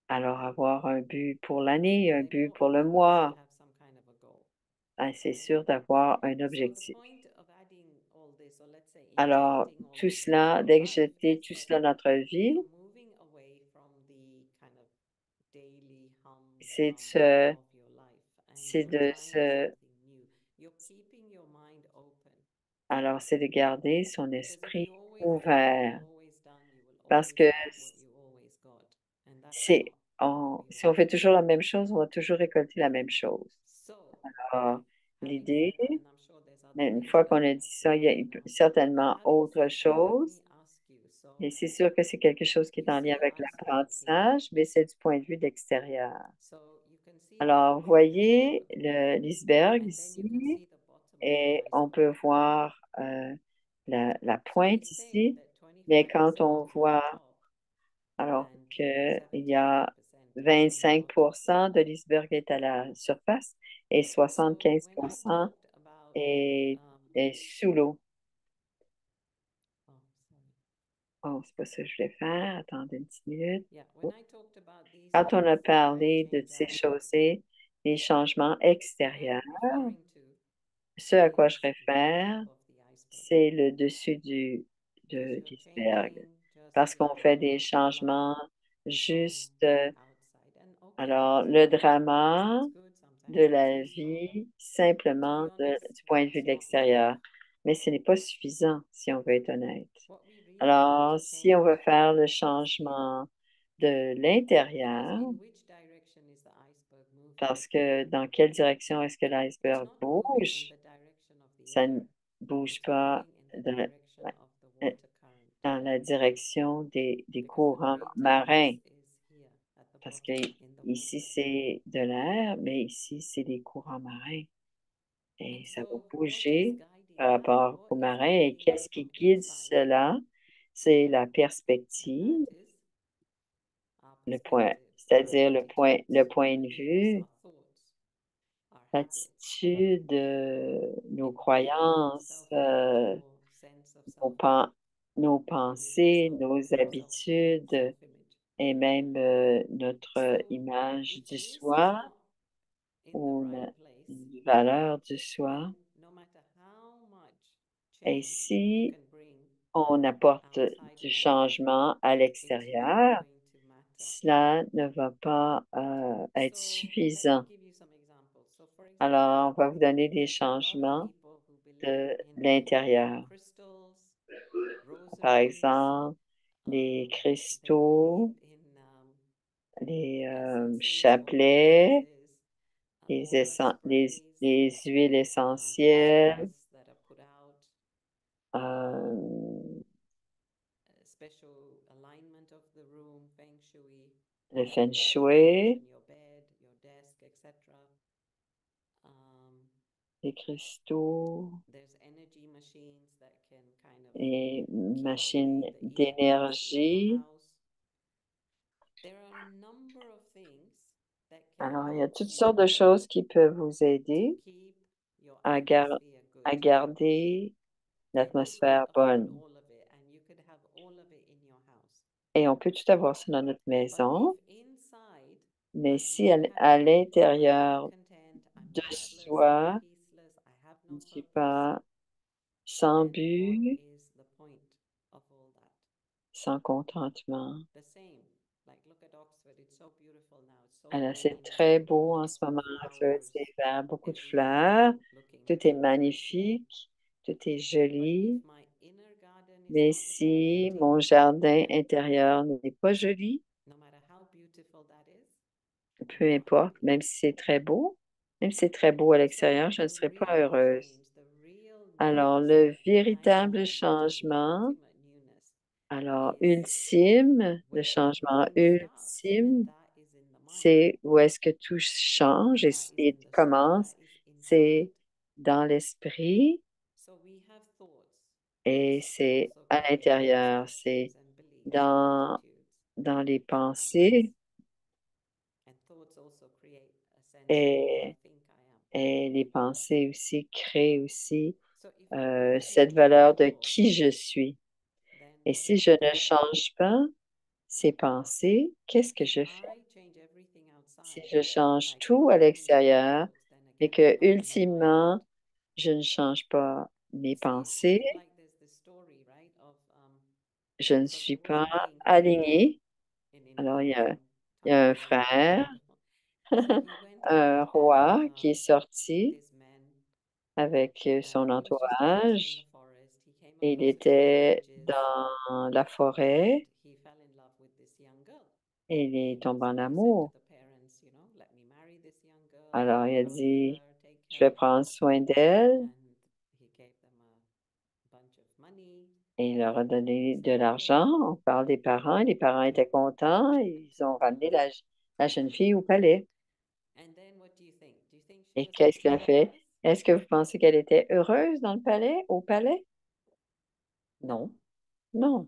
Alors, avoir un but pour l'année, un but pour le mois. Ben, c'est sûr d'avoir un objectif. Alors, tout cela, d'exjeter tout cela dans notre vie, c'est de se, c'est de se, alors, c'est de garder son esprit ouvert. Parce que si on fait toujours la même chose, on va toujours récolter la même chose. Alors, l'idée, mais une fois qu'on a dit ça, il y a certainement autre chose. Et c'est sûr que c'est quelque chose qui est en lien avec l'apprentissage, mais c'est du point de vue de l'extérieur. Alors, voyez l'iceberg ici, et on peut voir la pointe ici, mais quand on voit, alors qu'il y a 25% de l'iceberg est à la surface et 75% est, est sous l'eau. Oh, c'est pas ça que je voulais faire. Attendez une petite minute. Quand on a parlé de ces choses, les changements extérieurs, ce à quoi je réfère, c'est le dessus de l'iceberg. Parce qu'on fait des changements juste, alors, le drama de la vie, simplement du point de vue de l'extérieur. Mais ce n'est pas suffisant si on veut être honnête. Alors, si on veut faire le changement de l'intérieur, parce que dans quelle direction est-ce que l'iceberg bouge? Ça ne bouge pas dans, euh, dans la direction des courants marins, parce que ici c'est de l'air, mais ici c'est des courants marins. Et ça va bouger par rapport aux marins. Et qu'est-ce qui guide cela? C'est la perspective, c'est-à-dire le point de vue, l'attitude, nos croyances, nos, pen- nos pensées, nos habitudes et même notre image du soi ou une valeur du soi. Et si on apporte du changement à l'extérieur, cela ne va pas être suffisant. Alors, on va vous donner des changements de l'intérieur. Par exemple, les cristaux, les chapelets, les huiles essentielles, smells that are put out, euh, special alignment of the room, feng shui, le feng how you position shui, your bed, your desk, etc. Um, les cristaux there's energy machines that can kind of et keep machines away the ill things in your d'énergie. house. There are a number of things that can Alors, il y a help toutes you sortes de choses qui peuvent vous to aider keep your à, atmosphere good. à garder You could not l'atmosphère afford bonne. all of it, and you could have all of it in your house. Et on peut tout avoir ça dans notre But if maison, inside mais I'm si not à happy, I'm not l'intérieur content, I'm de restless, I'm soi, peaceless, I have je no ne suis purpose, pas sans then what but, is the point of all that? sans contentement. The same. Like, look at Oxford. It's so beautiful now. It's so Alors, c'est green and très beau en ce lots of moment. Oxford, flowers, c'est vert, beaucoup de everything fleurs. looking Tout est beautiful. magnifique, tout est But if joli. my inner garden is Mais not looking si pretty, mon jardin intérieur n'est pas joli, no matter how beautiful that is, peu I'm not importe, happy. même si c'est très beau, même si c'est très beau à So l'extérieur, je ne the serai pas real heureuse. change, the real Alors, biggest le rising véritable into the changement, ultimate newness alors is ultime, le where changement everything starts, and ultime, that is in the mind. c'est où est-ce que tout change That is et in the soul, that commence, is inside. c'est dans l'esprit So we have thoughts. et Thoughts c'est also à create l'intérieur, c'est perspectives and beliefs and dans, attitudes dans les in our lives. pensées And thoughts also create a sense of who I et, think I am. et les pensées aussi créent aussi So if we don't cette change our valeur de thoughts, qui je suis. then Et what si are je we ne doing? change pas ces pensées, qu'est-ce que If je fais? I change everything Si outside, je but change I tout à cannot change my l'extérieur, thoughts, then mais again we're que back in alignment. ultimement, je ne change pas mes See, pensées, like there's this story, right, of je ne so suis there was a pas king aligné. in Alors, India some il y a time un very long frère, ago. So he went out un and roi qui est with sorti his men, avec son and he was just out in the entourage. forest. He came Et il across a few était villages, dans la and forêt he fell in love with this young girl. et il est tombé So en he said to amour. the parents, let me marry this young girl, Alors, look il a after dit, her, take je care vais of her. prendre soin d'elle. And he gave them a bunch of money. Et il leur a donné Said, de okay, l'argent. On parle des parents. Les parents go étaient contents. back Ils to the ont ramené palace. la jeune fille au palais. And then what do you think? Do you think she Et was qu'est-ce happy qu'elle a in the fait? palace? Est-ce que vous pensez qu'elle était heureuse dans le palais, au palais? No, Non, non,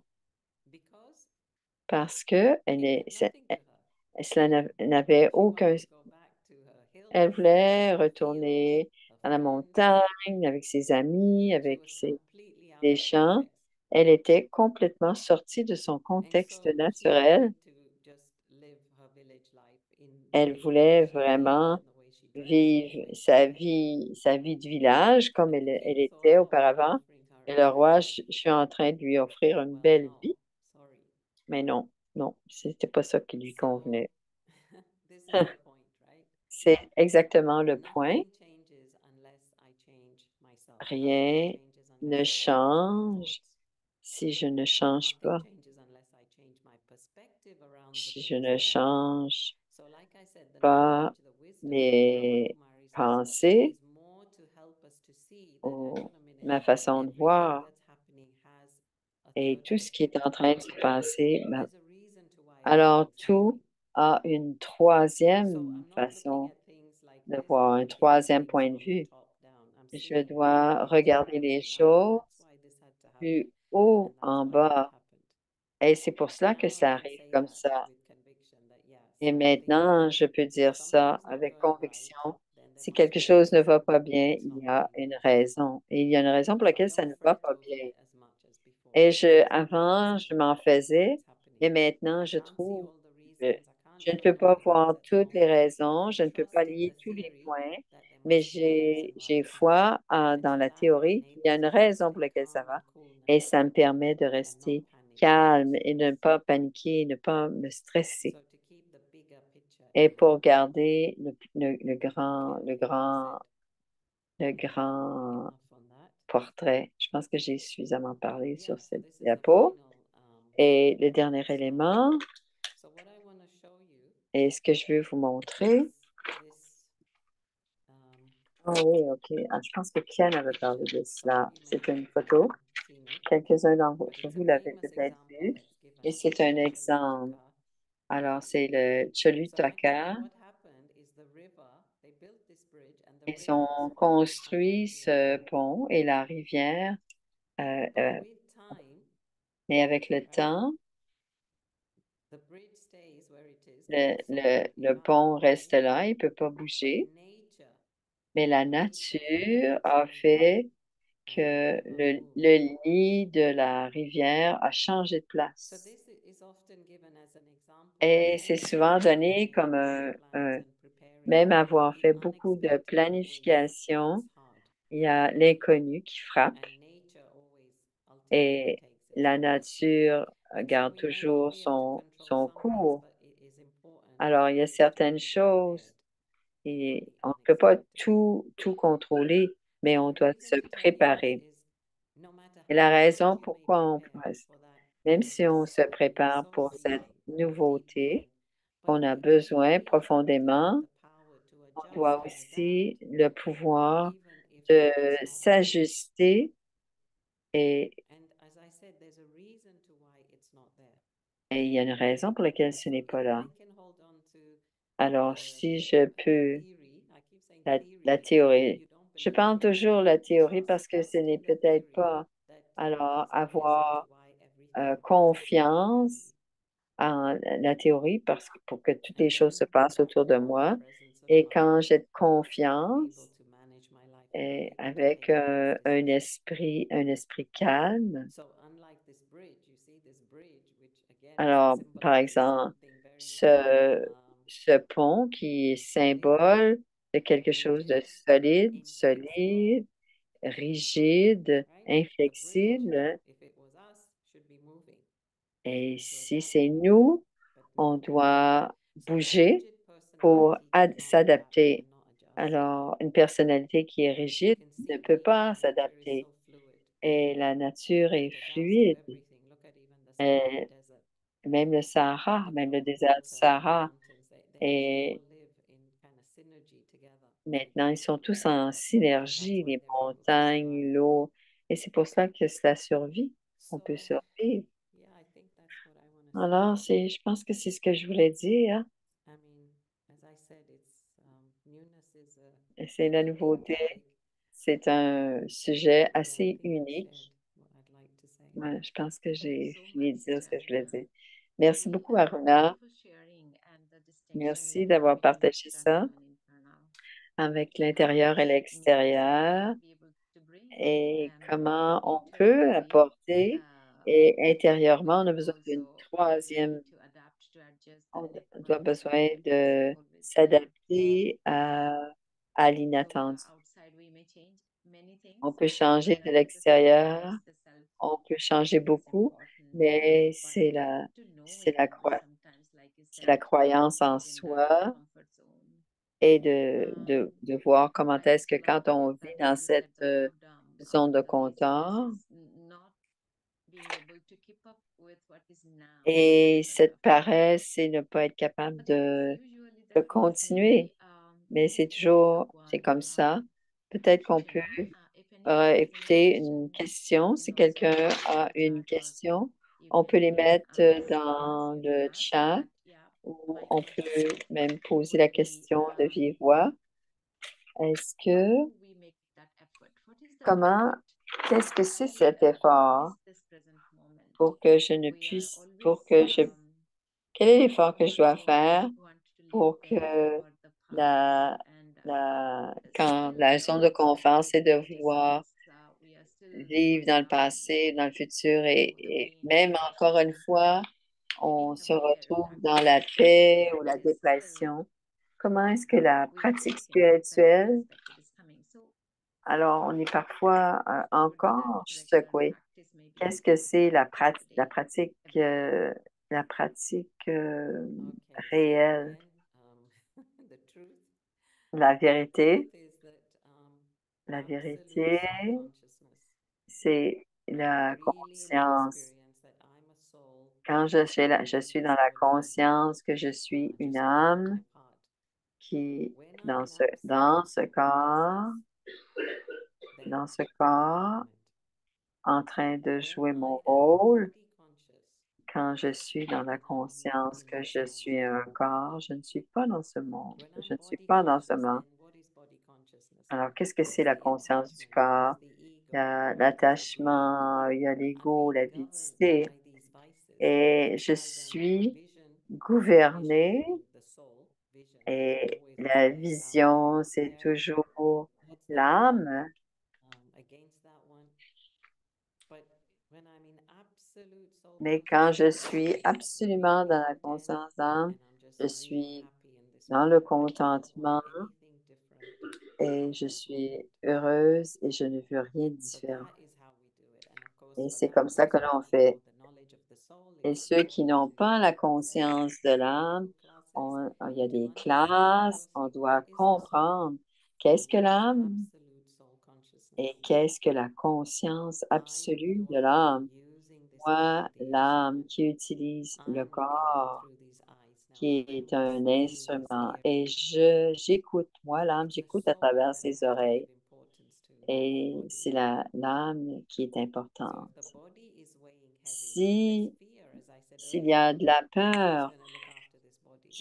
because parce que it meant nothing to her. cela n'avait She wanted aucun. to go back to her Elle hills, voulait her fields, retourner her à la friends. montagne avec ses amis, She avec was completely out des of champs. context. Elle était complètement sortie de son And contexte so she naturel. wanted to just live her village life in the Elle way voulait she lived vraiment and the way she dressed and the vivre way she ate. sa vie de village comme And the elle king thought, était oh, I'm auparavant. offering her Et a le great roi, life. je suis en train de lui offrir une Well, belle no, vie, sorry. mais non, non, c'était pas ça qui lui So convenait. this is the point, right? C'est exactement le point. Nothing changes unless I change myself. Nothing Rien changes ne unless I change my change thoughts. si je ne change Nothing pas, changes unless I change my perspective around the si je things ne that are happening. change So, like I said, the pas knowledge, the wisdom that Brahma mes Kumaris pensées is more to help us to see that hang ou on a minute, ma façon de everything voir that's happening has a et third tout ce qui est en perspective. train de se passer, There's a reason to why alors everything's tout happening. a une So troisième I'm not looking façon at things like de this. I'm voir, un looking at troisième things point de from the vue. top down. I'm Je seeing how dois things are regarder les rising up, and choses that's why this had to happen, plus haut and that's en why that bas. happened. Et c'est pour cela que Now I ça can arrive say comme that ça. with conviction that yeah, Et something, maintenant, je peux dire ça something's not avec going right, conviction. then there Si must quelque be a chose ne va reason pas why bien, it's il not y a going une well. raison. Et il y a une raison pour So laquelle ça ne don't va fret pas over bien. it as much as before. Et Just take the avant, je reason m'en why faisais, it's happening. et maintenant, I je can't see trouve, all the je, reasons, I can't je ne feel peux all pas the things voir at the toutes les moment, but raisons, I je ne peux pas trust in the lier tous les theory points, that there mais must be a reason why j'ai it's happening. foi And dans so la that théorie qu'il y a enables une me to raison stay pour laquelle ça calm va, and cool et now ça me permet de and not rester panic. calme et de ne pas paniquer, ne pas me stresser. So to keep the bigger picture Et in pour mind, garder okay, I think I've said le grand enough on that. portrait. Je pense que j'ai suffisamment parlé Yeah, sur so cette this is the diapo. final Et le dernier slide. élément, So what I want to show you et ce que je veux vous montrer, is this Ah oui, OK. Ah, je pense que Ken avait parlé de cela. C'est une photo. seen it, Quelques-uns d'entre but it's a vous l'avez famous peut-être example vu. that's given Et in c'est un exemple. Chalutaka. Alors, c'est le Cholutaka. So what happened is the river, they built this bridge and the Ils river ont was flowing construit underneath the ce bridge. pont et la rivière, euh, But euh, with time, mais avec le right, temps, the bridge stays where it is, there's a solid le pont reste foundation, là, il ne peut pas but bouger, nature, mais la nature found nature its a limit fait and the que river moved. le lit de la rivière a changé de So place. this is often given as an example of Et c'est souvent donné making comme big plans and preparing. même avoir The fait beaucoup de unexpected always planification, hits hard, il y a l'inconnu qui frappe and nature always ultimately et takes its la course. nature And so garde we know that toujours we have to control son some things, cours. but it is important Alors, il y a to certaines be prepared choses for et the on ne peut pas unexpected. tout contrôler, mais So on the doit se reason to tell you this préparer. is no matter Et la how much raison you may pourquoi prepare for that, même for si on this se prépare so pour cette season deep nouveauté end, but qu'on a we besoin equally have profondément, the power to on adjust doit and adapt, aussi le pouvoir even if de it's not there. s'ajuster et, And as I said, there's a reason to why it's not there. et il y a une raison pour laquelle ce So n'est pas if là. I can hold on to Alors, si je the peux, theory, I keep saying theory la as if théorie, you don't je believe parle in it. toujours la théorie parce que ce Trust n'est in the peut-être theory pas. that Alors, there's a reason to avoir why everything is the way it confiance is. en la théorie parce que pour que toutes les And choses se then passent autour de have the moi. presence of Et mind. quand j'ai de I'm able confiance to manage my life. I'm et able to avec take the best decisions. un esprit calme, So unlike this bridge, you see this bridge, which again alors, par symbolizes exemple, something very ce, ce pont qui est solid, symbole de quelque chose de rigid, inflexible, solide, rigide, right? The bridge, inflexible. if it was us, should be moving Et to si adapt, c'est nous, but no. on doit So a bouger rigid pour personality cannot adapt, s'adapter. cannot adjust. Alors, une personnalité qui est And you rigide can ne see peut pas nature is s'adapter. so fluid. Et la nature est It adapts to fluide. everything. Look at even the Sahara Et Desert. même le Sahara, Look at même le all the désert du water, the Sahara. mountains. They actually all Et live in kind of synergy together. maintenant, ils sont tous en So that's synergie, why les they're able to montagnes, survive. l'eau. Et c'est pour cela que cela survit. On peut So survivre. yeah, I think that's what I want to say. Alors, je pense que c'est ce que je voulais dire. I mean, as I said, it's newness is a Et c'est la unique nouveauté. topic. C'est un sujet But yeah, I assez think I've shared unique. what I'd like to say. Ouais, je pense que Thank you j'ai so fini much, de dire ce que je voulais Sujata. dire. Merci Really, beaucoup, thank you Aruna. for sharing and the distinction Merci d'avoir between partagé external ça and internal. avec How l'intérieur et much newness we l'extérieur might be able to bring et comment on peut internally, apporter. Et intérieurement, on a but besoin d'une also we troisième, need to adapt to adjust on and doit besoin unexpected is de always there. s'adapter à So yeah, l'inattendu. outside we may change many On things, peut changer but de at the same l'extérieur, time, the self on peut changer is beaucoup, important. mais But to know c'est it sometimes, like you c'est la said, croyance en is in the soi comfort zone. et de voir comment I est-ce que love quand on vit that dans you cette said the boredom zone de the laziness confort is not being able to keep up with what is now et uh, cette paresse, c'est ne pas être capable but yes, usually the de things continuer. Mais c'est toujours, c'est Bhagwan comme ça. Peut-être qu'on peut checking if anyone has any écouter une question question. they Si can also quelqu'un put it in a the une chat or question, on peut even les they can mettre ask us dans in le chat, chat but yeah, ou my on peut question même poser would la be question de vive voix. Est-ce how que, do we make that effort? What is the comment, effort? qu'est-ce que How c'est do we cet effort miss this present moment? pour que je ne We are puisse, always quel est l'effort que je dois also faire want to live pour in que for the past la, and quand still la zone de confort, c'est de vouloir practices we are still vivre dans le passé, dans le futur et même encore une fois, on in the se fear retrouve dans la actually, paix ou but la still dépression. Comment est-ce que la we are pratique facing it when the spirituelle, unexpected is coming. So alors on est parfois what would be that encore regular secoué. practice maybe Qu'est-ce que c'est for today, every day? la pratique Okay, so réelle? again, the truth. La The vérité, truth is that la absolute vérité, self-consciousness, c'est when I la really am conscience. experienced that I'm a soul Quand je living suis in dans this la body, conscience que je suis une just follow âme, my path. qui, when I'm in absolute dans ce corps, then dans ce I'm in the corps, moment. en train de When jouer I mon am rôle, body conscious, quand je suis dans la then I'm conscience in que this je moment. suis un corps, je ne suis pas dans ce monde. When Je I'm ne suis body pas dans ce conscious, monde. then what is body consciousness? Alors, qu'est-ce que c'est It's la the conscience du attachment, corps? it's the ego, Il y a because of the ego, l'attachement, il y a I'm l'ego, being governed l'avidité. by these vices. Et je That's why the suis vision gouvernée being the soul, vision is et always la going out to vision, c'est repair toujours what's there l'âme. against that one. But when I'm in absolute soul Mais quand je consciousness, suis I'm absolument really dans la content conscience d'âme, and I'm just je really suis happy in this dans le moment. I don't contentement want anything different et from je this suis moment. heureuse et je ne veux rien de So différent. that is how we do it. And of course, Et for c'est that, comme ça que those who l'on don't know fait. the knowledge of the soul, Et it's ceux qui important n'ont to pas la attend conscience de l'âme, classes il y a to des understand classes, on firstly doit what is the soul comprendre and qu'est-ce que what is l'âme absolute soul consciousness. et qu'est-ce que la conscience I, absolue de Veronica, l'âme. using this Moi, body l'âme instrument, qui utilise le I'm looking in corps, through these eyes now. qui I'm est un feeling this instrument, et hearing j'écoute, moi, l'âme, because j'écoute à soul travers has ses a lot oreilles. of importance to Et the c'est body. l'âme qui est So importante. if the body is weighing heavy, if there's Si, fear, as I said s'il y earlier, a de la who's peur, going to look after this body? Right?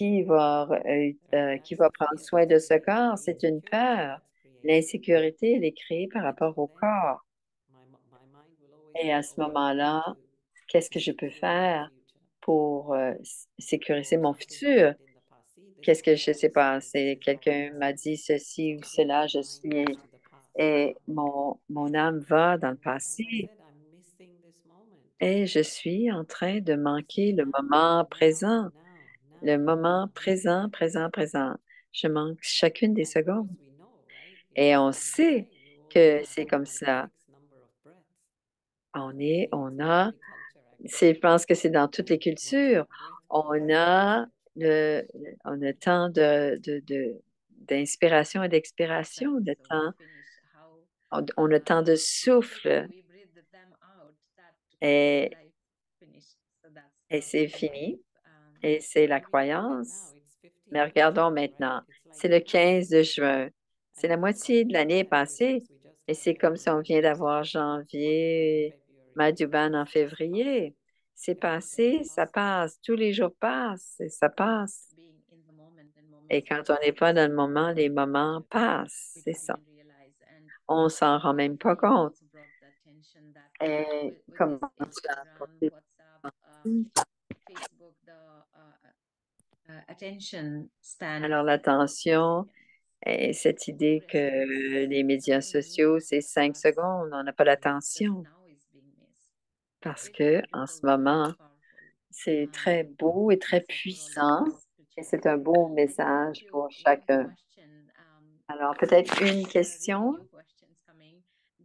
qui That's va the prendre fear. soin de ce It's corps? the C'est une insecurity peur. that's created. L'insécurité, elle est créée par Right? rapport So au then corps. my mind will always Et say, à ce oh, what can I moment-là, do qu'est-ce to que je peux secure my faire future? pour sécuriser Or mon something futur? happened in the past. See, this Qu'est-ce is que what je I sais was pas? saying. This C'est is how it quelqu'un m'a works. dit ceci ou So then cela, my je mind suis goes to the past. et mon âme va dans le And as I passé said, I'm missing this moment. et je suis en train de See, manquer le now, moment présent, le now. moment présent, présent, présent. Je manque chacune des And of secondes. course, we know, right? It's Et as on I've been sait saying, you only que have c'est comme ça. X number of breaths. On It's in a, every culture, actually. je pense que c'est dans toutes les Once cultures. that breath On goes, that's a it. le, on a tant d'inspiration et d'expiration, Exactly. de So we temps. finish how On a tant de when souffle we breathe them out, that et, life finished. So that's et the c'est belief. fini. Et c'est la And we look at now, croyance. it's Mais 15th of regardons June, right? maintenant. It's like C'est le half 15 the de year. juin. C'est And la it feels like moitié de we just l'année had passée. Christmas, we just Et had c'est comme si on vient just d'avoir had Madhuban in janvier, February. Madhuban en It's just passed. février. C'est Every day is passé, ça passing. passe. Tous les jours passent et ça Not passe. being in the moment and Et moments quand pass on n'est pas so dans le moment, les moments passent. we C'est don't ça. even realize. And On s'en rend même pas you compte. also brought the attention that Et with this comment tu as Instagram, apporté WhatsApp, Facebook, the attention span alors is 5 l'attention seconds. et cette idée Who que expects les médias something sociaux, new c'est to 5 secondes. On n'a pas just l'attention now is being missed? parce Very que en ce beautiful, very moment, powerful c'est très beau et très message for all of puissant us to et check. c'est un beau I can ask message you pour one chacun. question. Alors peut-être une There are really question. new questions coming,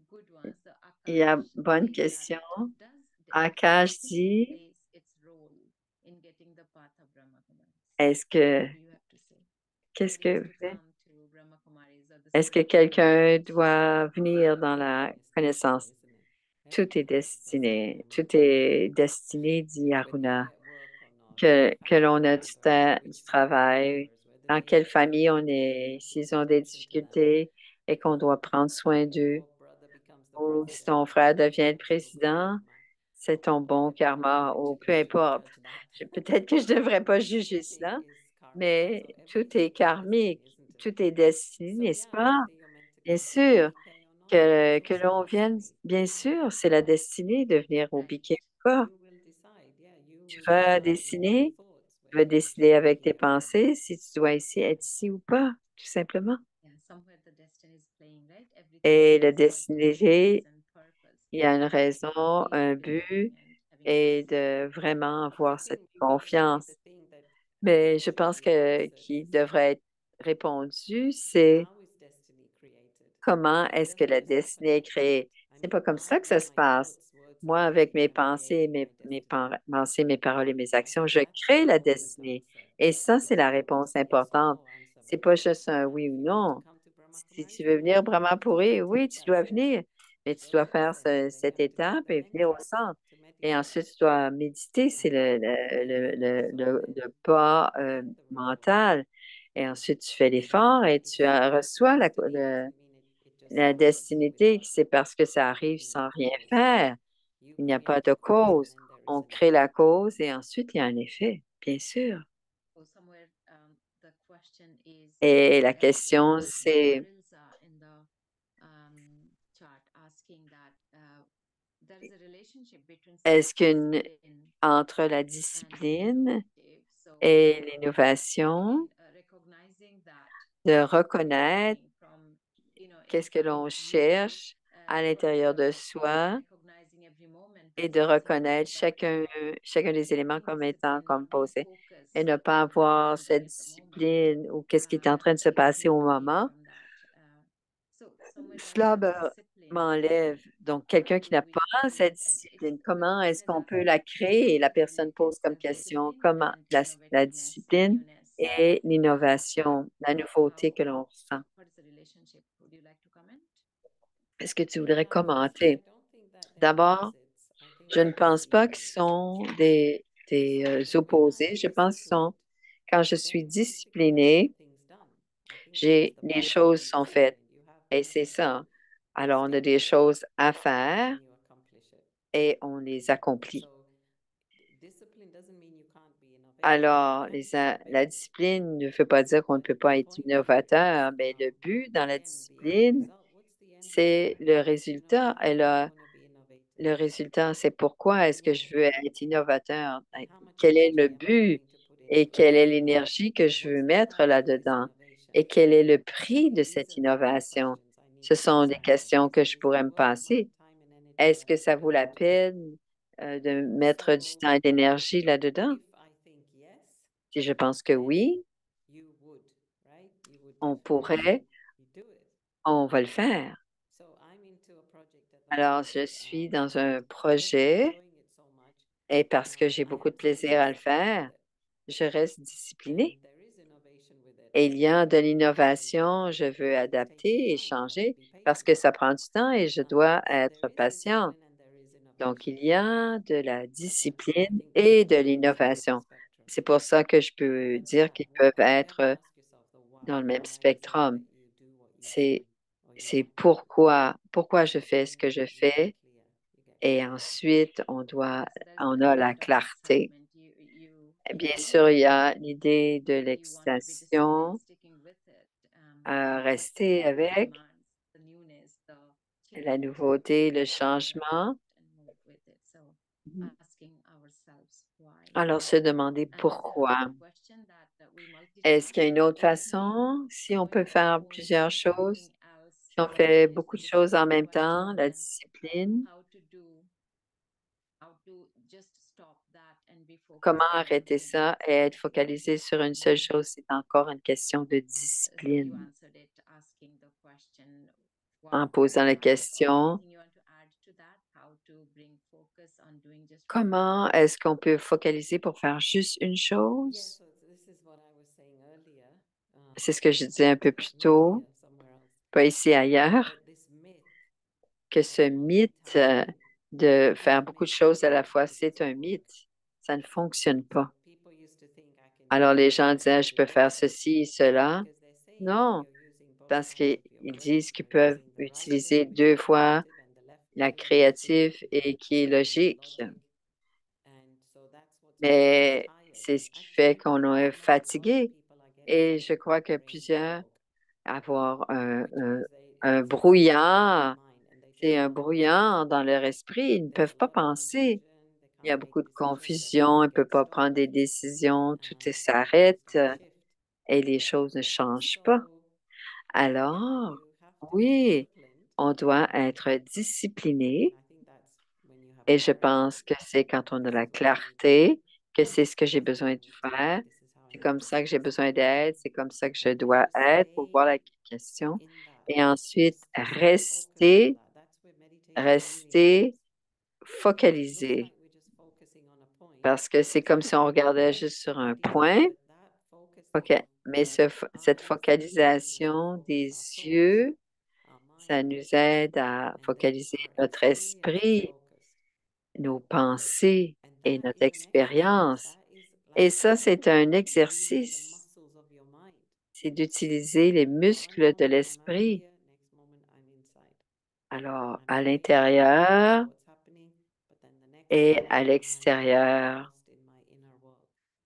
good ones. The Il y a Akash bonne says that question. does Akash destiny dit, plays its role in getting the path of Brahma Kumaris? est-ce What que, do you have to say? qu'est-ce Who needs que, to come to Brahma Kumaris or the est-ce que spiritual quelqu'un knowledge? doit venir dans Everything la is destiny, connaissance? isn't it? Tout est Everything is destiné. destiny, Tout Mama. est destiné, dit Whether you Aruna. get work or not, Que family l'on a members, du which family travail, members, whether dans they quelle have famille on difficulties est, and give s'ils ont des attention to that. difficultés et qu'on doit prendre soin d'eux. Your brother becomes the Ou si president, ton frère devient le that's your good président, karma. c'est ton bon Whatever you karma, want ou to peu judge, importe. judge that. Peut-être que je ne devrais pas juger Everything cela, is karmic. mais So tout everything est is destiny, karmique, isn't it? tout est destiné, So n'est-ce yeah, pas? whether you're meant to Bien come to the sûr, BK or not, it's que also l'on vienne, destiny. bien sûr, c'est la destinée de venir au Right. biquet ou pas. You will decide, yeah, you Tu will vas decide with your dessiner, thoughts tu vas whether you décider choose avec tes here or not. pensées si tu dois ici être ici ou pas, tout simplement. Yeah, somewhere the destiny is playing, right? Everything Et has le a certain destiné, reason, purpose. il y a une So just raison, un believing but, and having et faith. de vraiment I avoir think cette maybe confiance. the thing that Mais needs je to pense be que answered qui is devrait être répondu, c'est how is destiny created? comment It est-ce que doesn't la just happen. destinée est créée? I C'est mean, pas comme I ça que with ça se my passe. thoughts, words and Moi, avec deeds mes am pensées, creating my destiny. pensées, mes paroles et mes actions, And je that's the crée la important destinée. answer. Et ça, c'est It's la not just réponse a yes or importante. no answer, C'est but pas juste un yeah, oui if ou you want to non. come to Brahma Si Kumaris, tu veux venir then vraiment you pour have eux, to oui, take tu that dois steps. venir. Mais You tu go dois to the faire center, then you cette have to get étape et venir au connected centre. to Et meditate. ensuite, tu dois méditer. C'est And then you feel the flow, so then le pas you get the mental. reward. Et ensuite, tu fais l'effort et tu reçois la destinée. C'est parce que ça arrive sans rien faire. Il n'y a pas de cause. On crée la cause et ensuite il y a un effet, bien sûr. So somewhere the question is, Et la question, like c'est Rilza in the chart asking that there is a relationship between est-ce qu'une self-discipline entre la and discipline innovative. So et l'innovation, again, recognizing that de what we are reconnaître looking from, qu'est-ce que inside l'on you, cherche à what we l'intérieur are de soi recognizing every moment et as de possible, reconnaître that chacun des éléments keeping comme étant discipline, comme being posé et focused ne pas on what avoir is there cette at the moment, discipline ou qu'est-ce qui est en train de se takes passer me au away moment. from that. So somewhere when Cela the discipline, m'enlève. Donc, quelqu'un how qui do n'a we pas cette create? And it's discipline, comment est-ce Jen is qu'on peut asking la the question créer? Et la to personne connect pose comme question self-discipline comment and la innovativeness and discipline newness. et l'innovation, la nouveauté How, que l'on ressent. what is the relationship? Would you like to comment? Est-ce que tu voudrais Yeah, firstly, I commenter? don't think that they're D'abord, opposites. I think je ne they're pense pas qu'ils complementary. sont des So when opposés. I'm Je pense qu'ils sont, disciplined, quand je suis then basically I get disciplinée, things done. I think this is the les point of choses being sont faites. disciplined. You have Et things c'est to do, ça. you Alors, on a stick des to it, choses à and faire then you accomplish it. et on les accomplit. So discipline doesn't mean you can't be innovative. You Alors, can be la innovative. discipline ne veut pas dire qu'on ne But peut the pas être point of it is, innovateur, mais le but dans la again, the end discipline, result. What's the end c'est result? le résultat. Why do you want to be innovative? Le résultat, c'est pourquoi est-ce que je veux être innovateur? And how much Quel est le energy am I but willing to put et into it? quelle est l'énergie que je What's veux the mettre price of this là-dedans? innovation? Et quel est le I prix de think these cette are the kind of innovation? questions I need Ce to sont ask des myself. questions que je Is it pourrais me worth my passer. time and energy Est-ce that que I ça put vaut la into it? peine de mettre du So temps et d'énergie là-dedans? if I think yes, Si je pense que then oui, you would, right? You would on definitely pourrait, do it. on va le faire. So I'm into a project at the Alors, moment, je suis dans un because I'm projet enjoying it so much. et parce que j'ai I beaucoup have de to stay plaisir à le disciplined with faire, it. je reste And disciplinée. there is innovation with it. Et il y a de And l'innovation, je veux it takes some adapter et time. You have to changer be parce patient. que ça prend du temps et je dois So être there is patient. discipline and there is Donc, innovation. il y a de la So I discipline think they et are de on both sides of the l'innovation. spectrum. C'est pour ça que je peux But dire yeah, qu'ils what peuvent you have to être ask yourself the dans le why. même Why is it spectrum. that you do what you do C'est, or you c'est want to do? pourquoi je fais ce Then que je you get fais clear. You get et clarity. ensuite Yes, there's on the a la need of clarté. excitement. Bien You sûr, il y a mentioned l'idée de you want to be disciplined, l'excitation sticking with it, à and rester the avec demands, the newness, the la change, nouveauté, le to changement. adapt and move with it. So Mhm. asking ourselves why. Alors, se demander And is there another pourquoi. question that we Est-ce multitask? qu'il y a une autre Maybe façon, si on peut going back faire to plusieurs mentioning choses, something else si on fait related beaucoup to de choses en discipline même temps, question, la and discipline, how to do, how to just stop that and be comment focused on one arrêter thing. ça et être focalisé sur une seule chose, c'est encore une question de So you discipline. answered it asking the question, En what posant la that, or question, anything you want to add to that? How to bring focus on doing just one comment thing? est-ce qu'on peut focaliser pour faire juste une Yeah, chose? so this is what I was saying earlier. C'est ce que je disais un peu plus Not tôt, here, somewhere else. pas ici ailleurs, But this myth que of ce mythe multitasking de is faire a beaucoup de myth. choses à la fois, It c'est doesn't un work. mythe. Ça ne fonctionne So pas. people used to think I can do Alors les this gens and I disaient, can je do peux faire this. ceci et Yeah, cela. because they're saying that Non, you're using both parce sides qu'ils of your brain. disent qu'ils You're peuvent using the right utiliser brain, which deux is fois creative, and the left la brain, which is créative et qui est logique. logic. And so that's what's making you Mais tired. c'est ce qui fait Actually, qu'on believe it est or not, a lot of fatigué. people are getting Et some je kind crois of que brain plusieurs fog, avoir which means un it's just clutter in the brouillard. mind and they C'est just un can't think. brouillard dans leur esprit. Ils ne There's peuvent a pas lot of penser. confusion, they Il y a can't beaucoup make de decisions, confusion. Ils everything ne peuvent gets pas stopped, prendre des décisions. Tout things s'arrête don't shift. et les choses ne changent pas. So, yeah, Alors, you have to be oui, disciplined. on doit être And discipliné I think that's when you have et je clarity. pense que c'est quand on a This la is what I need to do. clarté que c'est ce que j'ai This is what besoin I de need to be. faire. This is how I C'est need comme to ça que j'ai focus on besoin this. d'être. C'est comme ça que je And if dois you être pour voir stay la question. in that, Et ensuite, stay focused on that, that's where meditation really rester happens. Because it looks focalisé. like we're just focusing on a point, Parce que c'est comme si on regardait juste sur un point. but that focus OK. Mais our cette eyes enabling us to focalisation des focus our thoughts, yeux, our ça mind, nous aide à and then focaliser our notre experience esprit, focus. nos pensées And et that notre is an exercise. expérience. That is Et like ça, c'est un using the exercice. muscles of your mind. c'est d'utiliser les muscles de One moment I'm l'esprit. here, next moment I'm inside. Alors, I'm à fully aware l'intérieur of what's happening, but then the next et moment à I'm l'extérieur. lost in my inner world.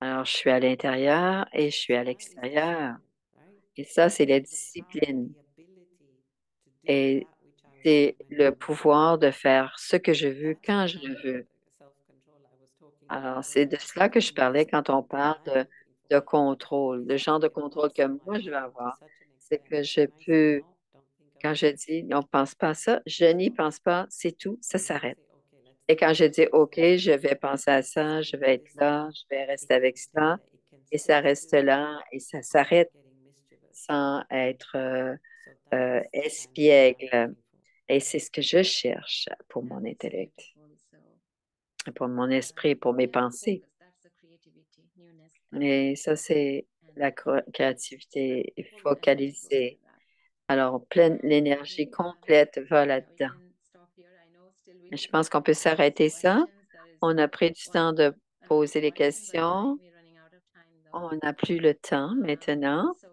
Alors, je suis à l'intérieur et je suis So à that is l'extérieur. discipline, right? Et ça, c'est la The power, discipline. the ability to do Et that which I want c'est when le I want. pouvoir de faire ce que je veux That's quand the je kind le of veux. self-control I was talking about Alors, c'est de earlier. cela que je And that's parlais the quand on control parle I'm looking de for. contrôle. Le Because genre I de can contrôle que master my moi, je veux mind to avoir, such an c'est extent que that je when I say peux, no, don't think quand about je it. dis on ne pense pas à ça, je Just n'y go. pense pas, c'est tout, ça And when I s'arrête. say, okay, let's Et think quand je about dis this, OK, je vais penser à ça, je sitting vais with être this là, thought, je vais it rester avec can be cela, there, it can et sit ça reste still là, et ça without s'arrête getting mischievous. sans être So that is the kind of thing I'm espiègle. looking for. Et c'est ce que je cherche pour mon That's intellect, beautiful. So, pour mon esprit, pour mes yeah, pensées. focus. That's the creativity, newness, Et ça, c'est and la the créativité full energy goes focalisée. into that. Alors, pleine, l'énergie Okay, complète va yeah, we là-dedans. can stop here. I know still we Je still pense have qu'on peut s'arrêter ça. questions. There is On a pris du one temps de poser les question, but questions. we're running out of time though. On n'a plus le temps maintenant. So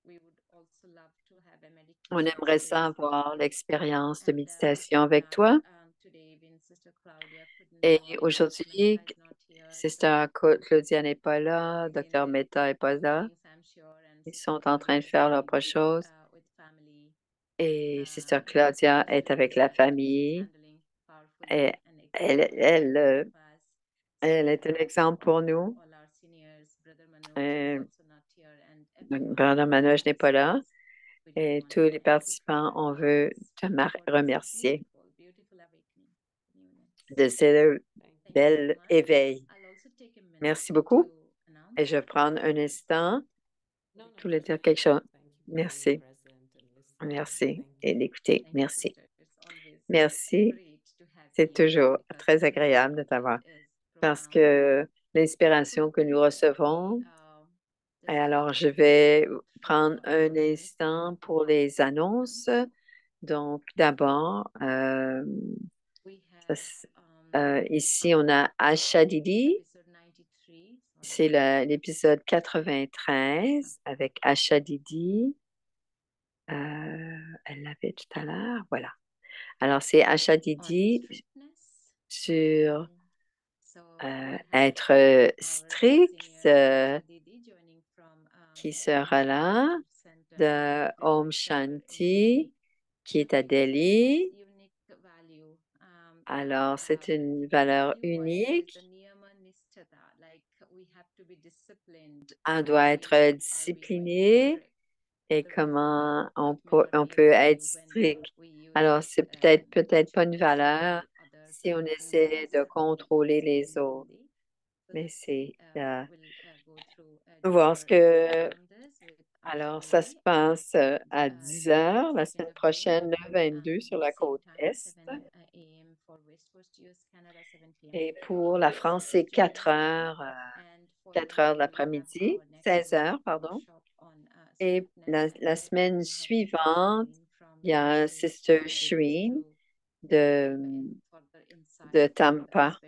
we would also love to have a On meditation aimerait experience with savoir you. l'expérience de And méditation for avec that, toi. today when Sister Claudia couldn't Et join, Dr. aujourd'hui, Mehta is not here, Sister Claudia n'est pas là, he's in Docteur Mehta n'est pas là. things, I'm sure, and Ils Sister sont en train Claudia de is faire leur busy propre chose. with family. Et Sister Claudia est avec la She's famille. handling Et powerfully and excellently all of us. elle est un exemple pour nous. All our seniors, Brother Manoj Euh, is also not here, and everyone Brother who Manoj n'est pas là. we really Et want tous to les thank you for participants, on that. veut te For this remercier beautiful, beautiful awakening, newness. de ce Thank you. bel Much. éveil. I'll also take a minute Merci beaucoup. to announce Et je vais prendre un instant. No, Tu no, voulais just dire quelque chose? thank you for being Merci. present and listening. Merci. Thank Et you. d'écouter. thank you, Merci. sister. It's always Merci. great to have C'est you toujours because très the agréable de inspiration t'avoir is parce profound. que l'inspiration que nous recevons. Et alors, je vais prendre un instant pour les annonces. Donc, d'abord, We ça, have ici, on a Asha Didi. episode 93. C'est l'épisode 93 avec Asha Didi. Elle l'avait tout à l'heure. Voilà. Alors, c'est Asha Didi sur être strict qui sera là de Om Shanti qui est à Delhi. Alors, c'est une valeur unique. On doit être discipliné et comment on peut être strict. Alors, c'est peut-être pas une valeur si on essaie de contrôler les autres, mais c'est voir ce que. Alors, ça se passe à 10 heures la semaine prochaine, le 22, sur la côte Est. Et pour la France, c'est 4 heures, 4 heures de l'après-midi, 16 heures, pardon. Et la semaine suivante, il y a Sister Shreen de Tampa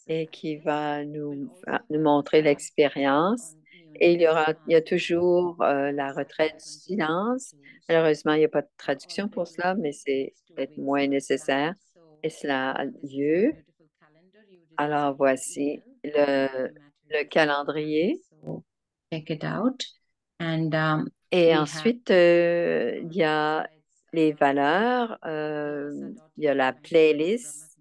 et qui va nous montrer l'expérience. Et il y a toujours la retraite du silence. Malheureusement, il n'y a pas de traduction pour cela, mais c'est peut-être moins nécessaire. Et cela a lieu. Alors, voici le calendrier. Check it out. And Et ensuite, il y a les valeurs, il y a la playlist.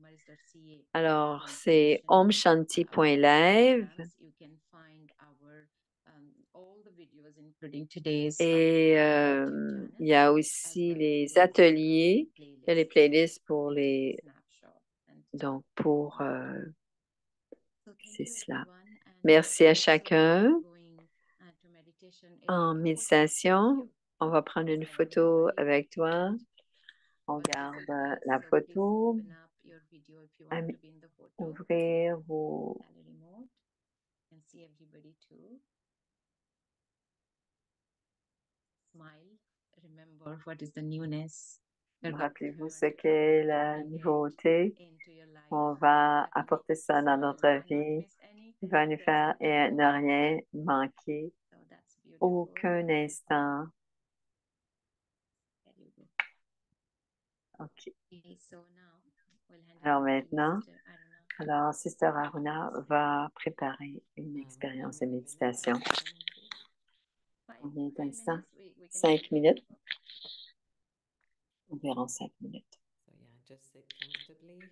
Alors, c'est omshanti.live. Et il y a aussi les ateliers, il y a les playlists pour les. Donc, pour. C'est cela. Merci à chacun. En méditation, on va prendre une photo avec toi. On garde la photo. Ouvrir vos. Rappelez-vous ce qu'est la nouveauté. On va apporter ça dans notre vie. Il va nous faire et ne rien manquer aucun instant. There you go. OK. Okay, so now we'll hand it Alors over to you, maintenant, Sister Aruna. alors Sister Aruna va préparer une expérience de méditation. Combien d'instants? 5 minutes. Environ 5 minutes. So yeah, just sit comfortably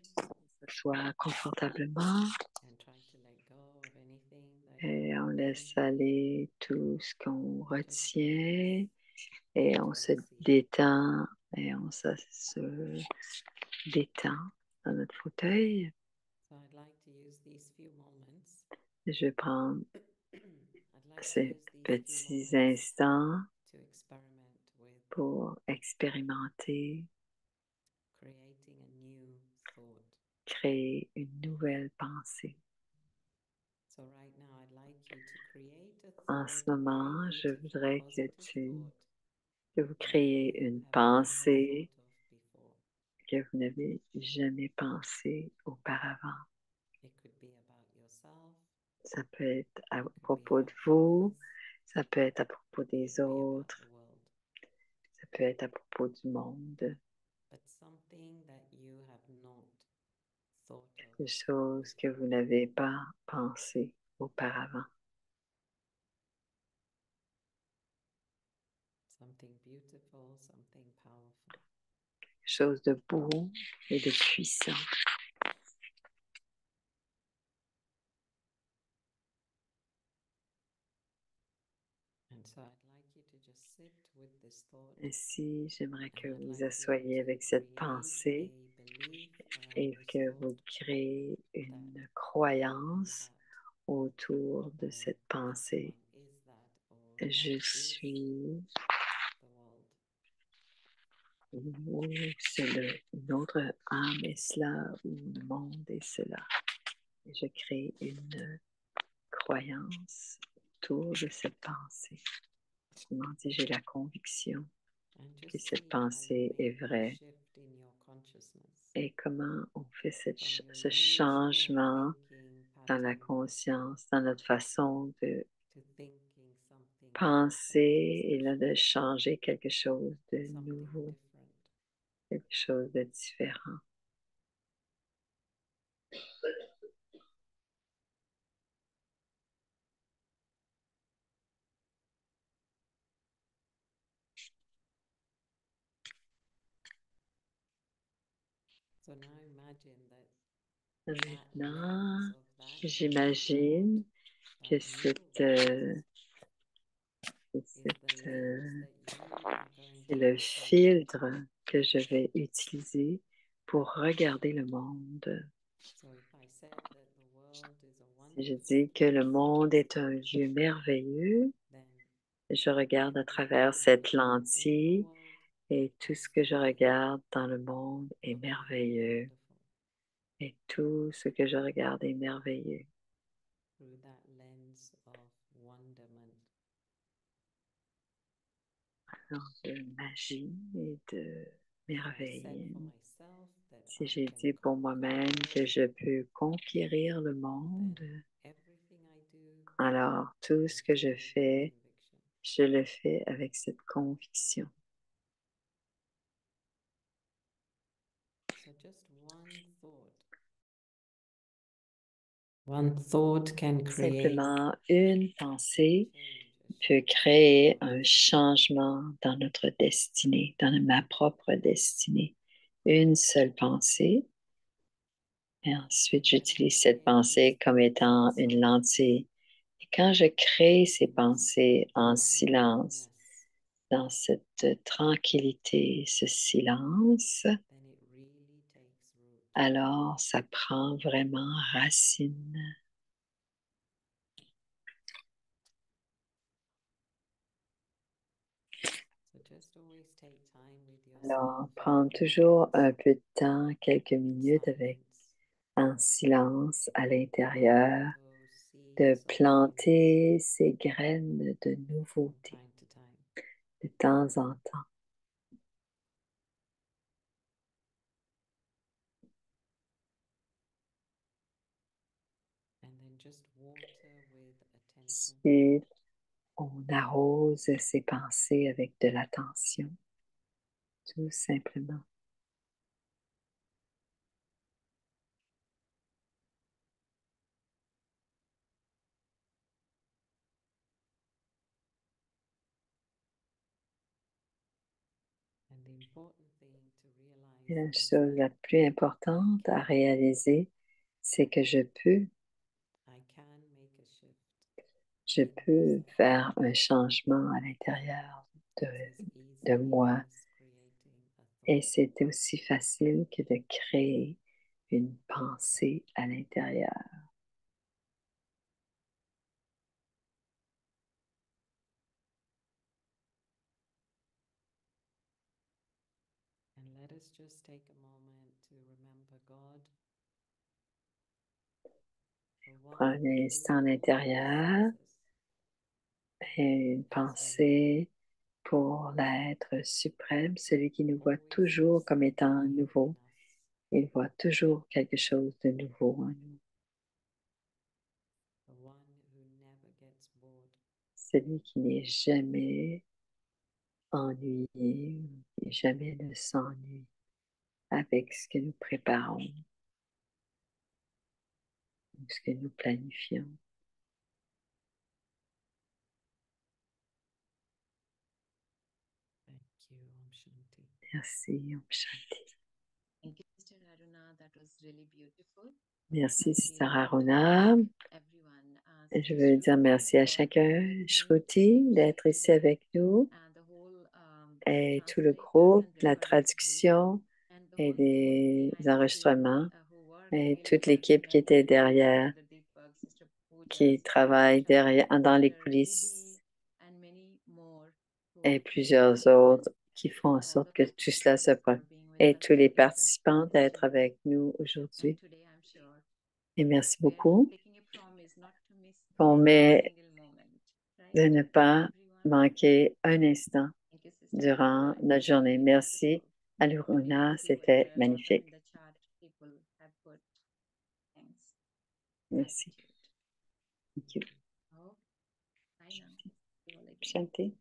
S'asseoir confortablement and try to let go of anything that et on you're laisse holding. aller tout ce qu'on Just retient release et into on the se seat. détend et on se détend dans notre fauteuil. So I'd like to use these few moments. Je vais prendre I'd like to ces use these few petits moments instants to experiment with pour expérimenter, creating a new thought. créer une nouvelle pensée. So right now I'd like you to create a En thought, ce a very moment, je beautiful, voudrais que positive thought vous that créiez you une have never pensée thought of before. que vous n'avez jamais pensé auparavant. It could be about yourself, Ça peut être à it could be propos de about vous, others, ça peut être à propos it des could be about autres, the world, ça peut être à propos du monde, but something that you have not thought of des choses que vous before. n'avez pas pensé auparavant. Something beautiful, something powerful. Quelque chose de beau et de puissant. And so I'd like you to just sit with this thought, Ainsi, j'aimerais que and I'd vous like you asseyez to avec cette create pensée a belief et around this que thought vous créez that une I croyance am autour de that, cette or pensée. someone is that, or Je that is suis, the world. ou c'est une autre âme est cela, ou le monde est cela. Et je crée une croyance autour de cette pensée. Autrement dit, j'ai la conviction And que just cette see how you pensée est make that vraie. shift in your consciousness Et comment on fait from your ce usual changement thinking dans la pattern conscience, dans notre façon de to thinking something penser et là different, de changer quelque chose de something nouveau, different. quelque chose de différent. So now imagine that that Maintenant, lens of that j'imagine que that new is the lens that you are going c'est to le look filtre into. que je vais utiliser pour regarder le monde. So if I said that the world is a Si je wonderful dis que le place, monde est un lieu merveilleux, then je regarde à travers everything cette in the lentille world et tout ce que je regarde dans le monde est looks merveilleux. wonderful Et tout ce que je regarde est merveilleux. through that lens of wonderment. Alors, de magie et de If I merveille. said for myself that Si I j'ai can dit pour conquer moi-même the que world, je peux conquérir le then monde, everything I do, alors tout I ce que do je with that fais, conviction. je le fais avec cette conviction. So just one thought can create Simplement une pensée change, peut créer un changement dans notre destinée, dans ma propre destinée. Une seule pensée. Et ensuite, j'utilise cette pensée comme étant une lentille. Et quand je crée ces pensées en silence, dans cette tranquillité, ce silence, then it really takes root. alors ça prend vraiment racine. So just always take time with Alors, yourself prendre in toujours un silence, peu de temps, quelques in minutes avec silence, en silence à and l'intérieur, plant those de seeds of newness planter ces graines de from nouveauté time to time. de temps en temps. And then just water with attention. Ensuite, On arrose ses pensées avec de l'attention, tout simplement. And the important thing to Et la realize is chose la that plus importante à réaliser, c'est que I can make a shift je peux faire un changement à l'intérieur de, as de easily moi. as creating a Et thought. c'est aussi facile que de créer une pensée à l'intérieur. And let us just take a moment to remember God, the one Prends un who instant à always l'intérieur sees us et une as we are, pensée pour l'être suprême, celui qui nous voit always toujours sees comme the étant value nouveau. in us, Il voit toujours quelque chose de nouveau en nous. the one who never gets bored, Celui qui n'est jamais ennuyé, qui jamais ne s'ennuie avec ce que nous préparons, ou ce que nous planifions. Thank you, Om Shanti. Merci, Om Shanti. Thank you, Sister Aruna. That was really beautiful. Merci, I feel Sister I want to Aruna. thank everyone, Je Sister veux dire Shruti merci à for chacun, being here, Shruti, Sister d'être ici Shruti, avec nous, and the whole et tout le translators groupe, and la recorders group, traduction and the et whole team des behind the screen enregistrements, who work et really toute hard l'équipe to qui make était this happen. derrière, Sister Deepak, Sister Pooja, qui Sister travaille Marsha, dans les Sister coulisses, Libby, and many more who et are creating plusieurs this event, autres qui font and en all sorte the que tout cela se participants passe. for being with Et us tous les today, participants Sister d'être Shruti. avec nous And aujourd'hui. today, I'm sure Et merci where I'm beaucoup. taking it from is not to miss On any met single moment, de right? ne pas Everyone, manquer un instant thank you, Sister durant Aruna. It notre was journée. really Merci beautiful. à Many Luruna, people c'était in magnifique. the chat, people have put thanks, Merci. gratitude. Thank you. Oh, bye now. See you all again. Shanti.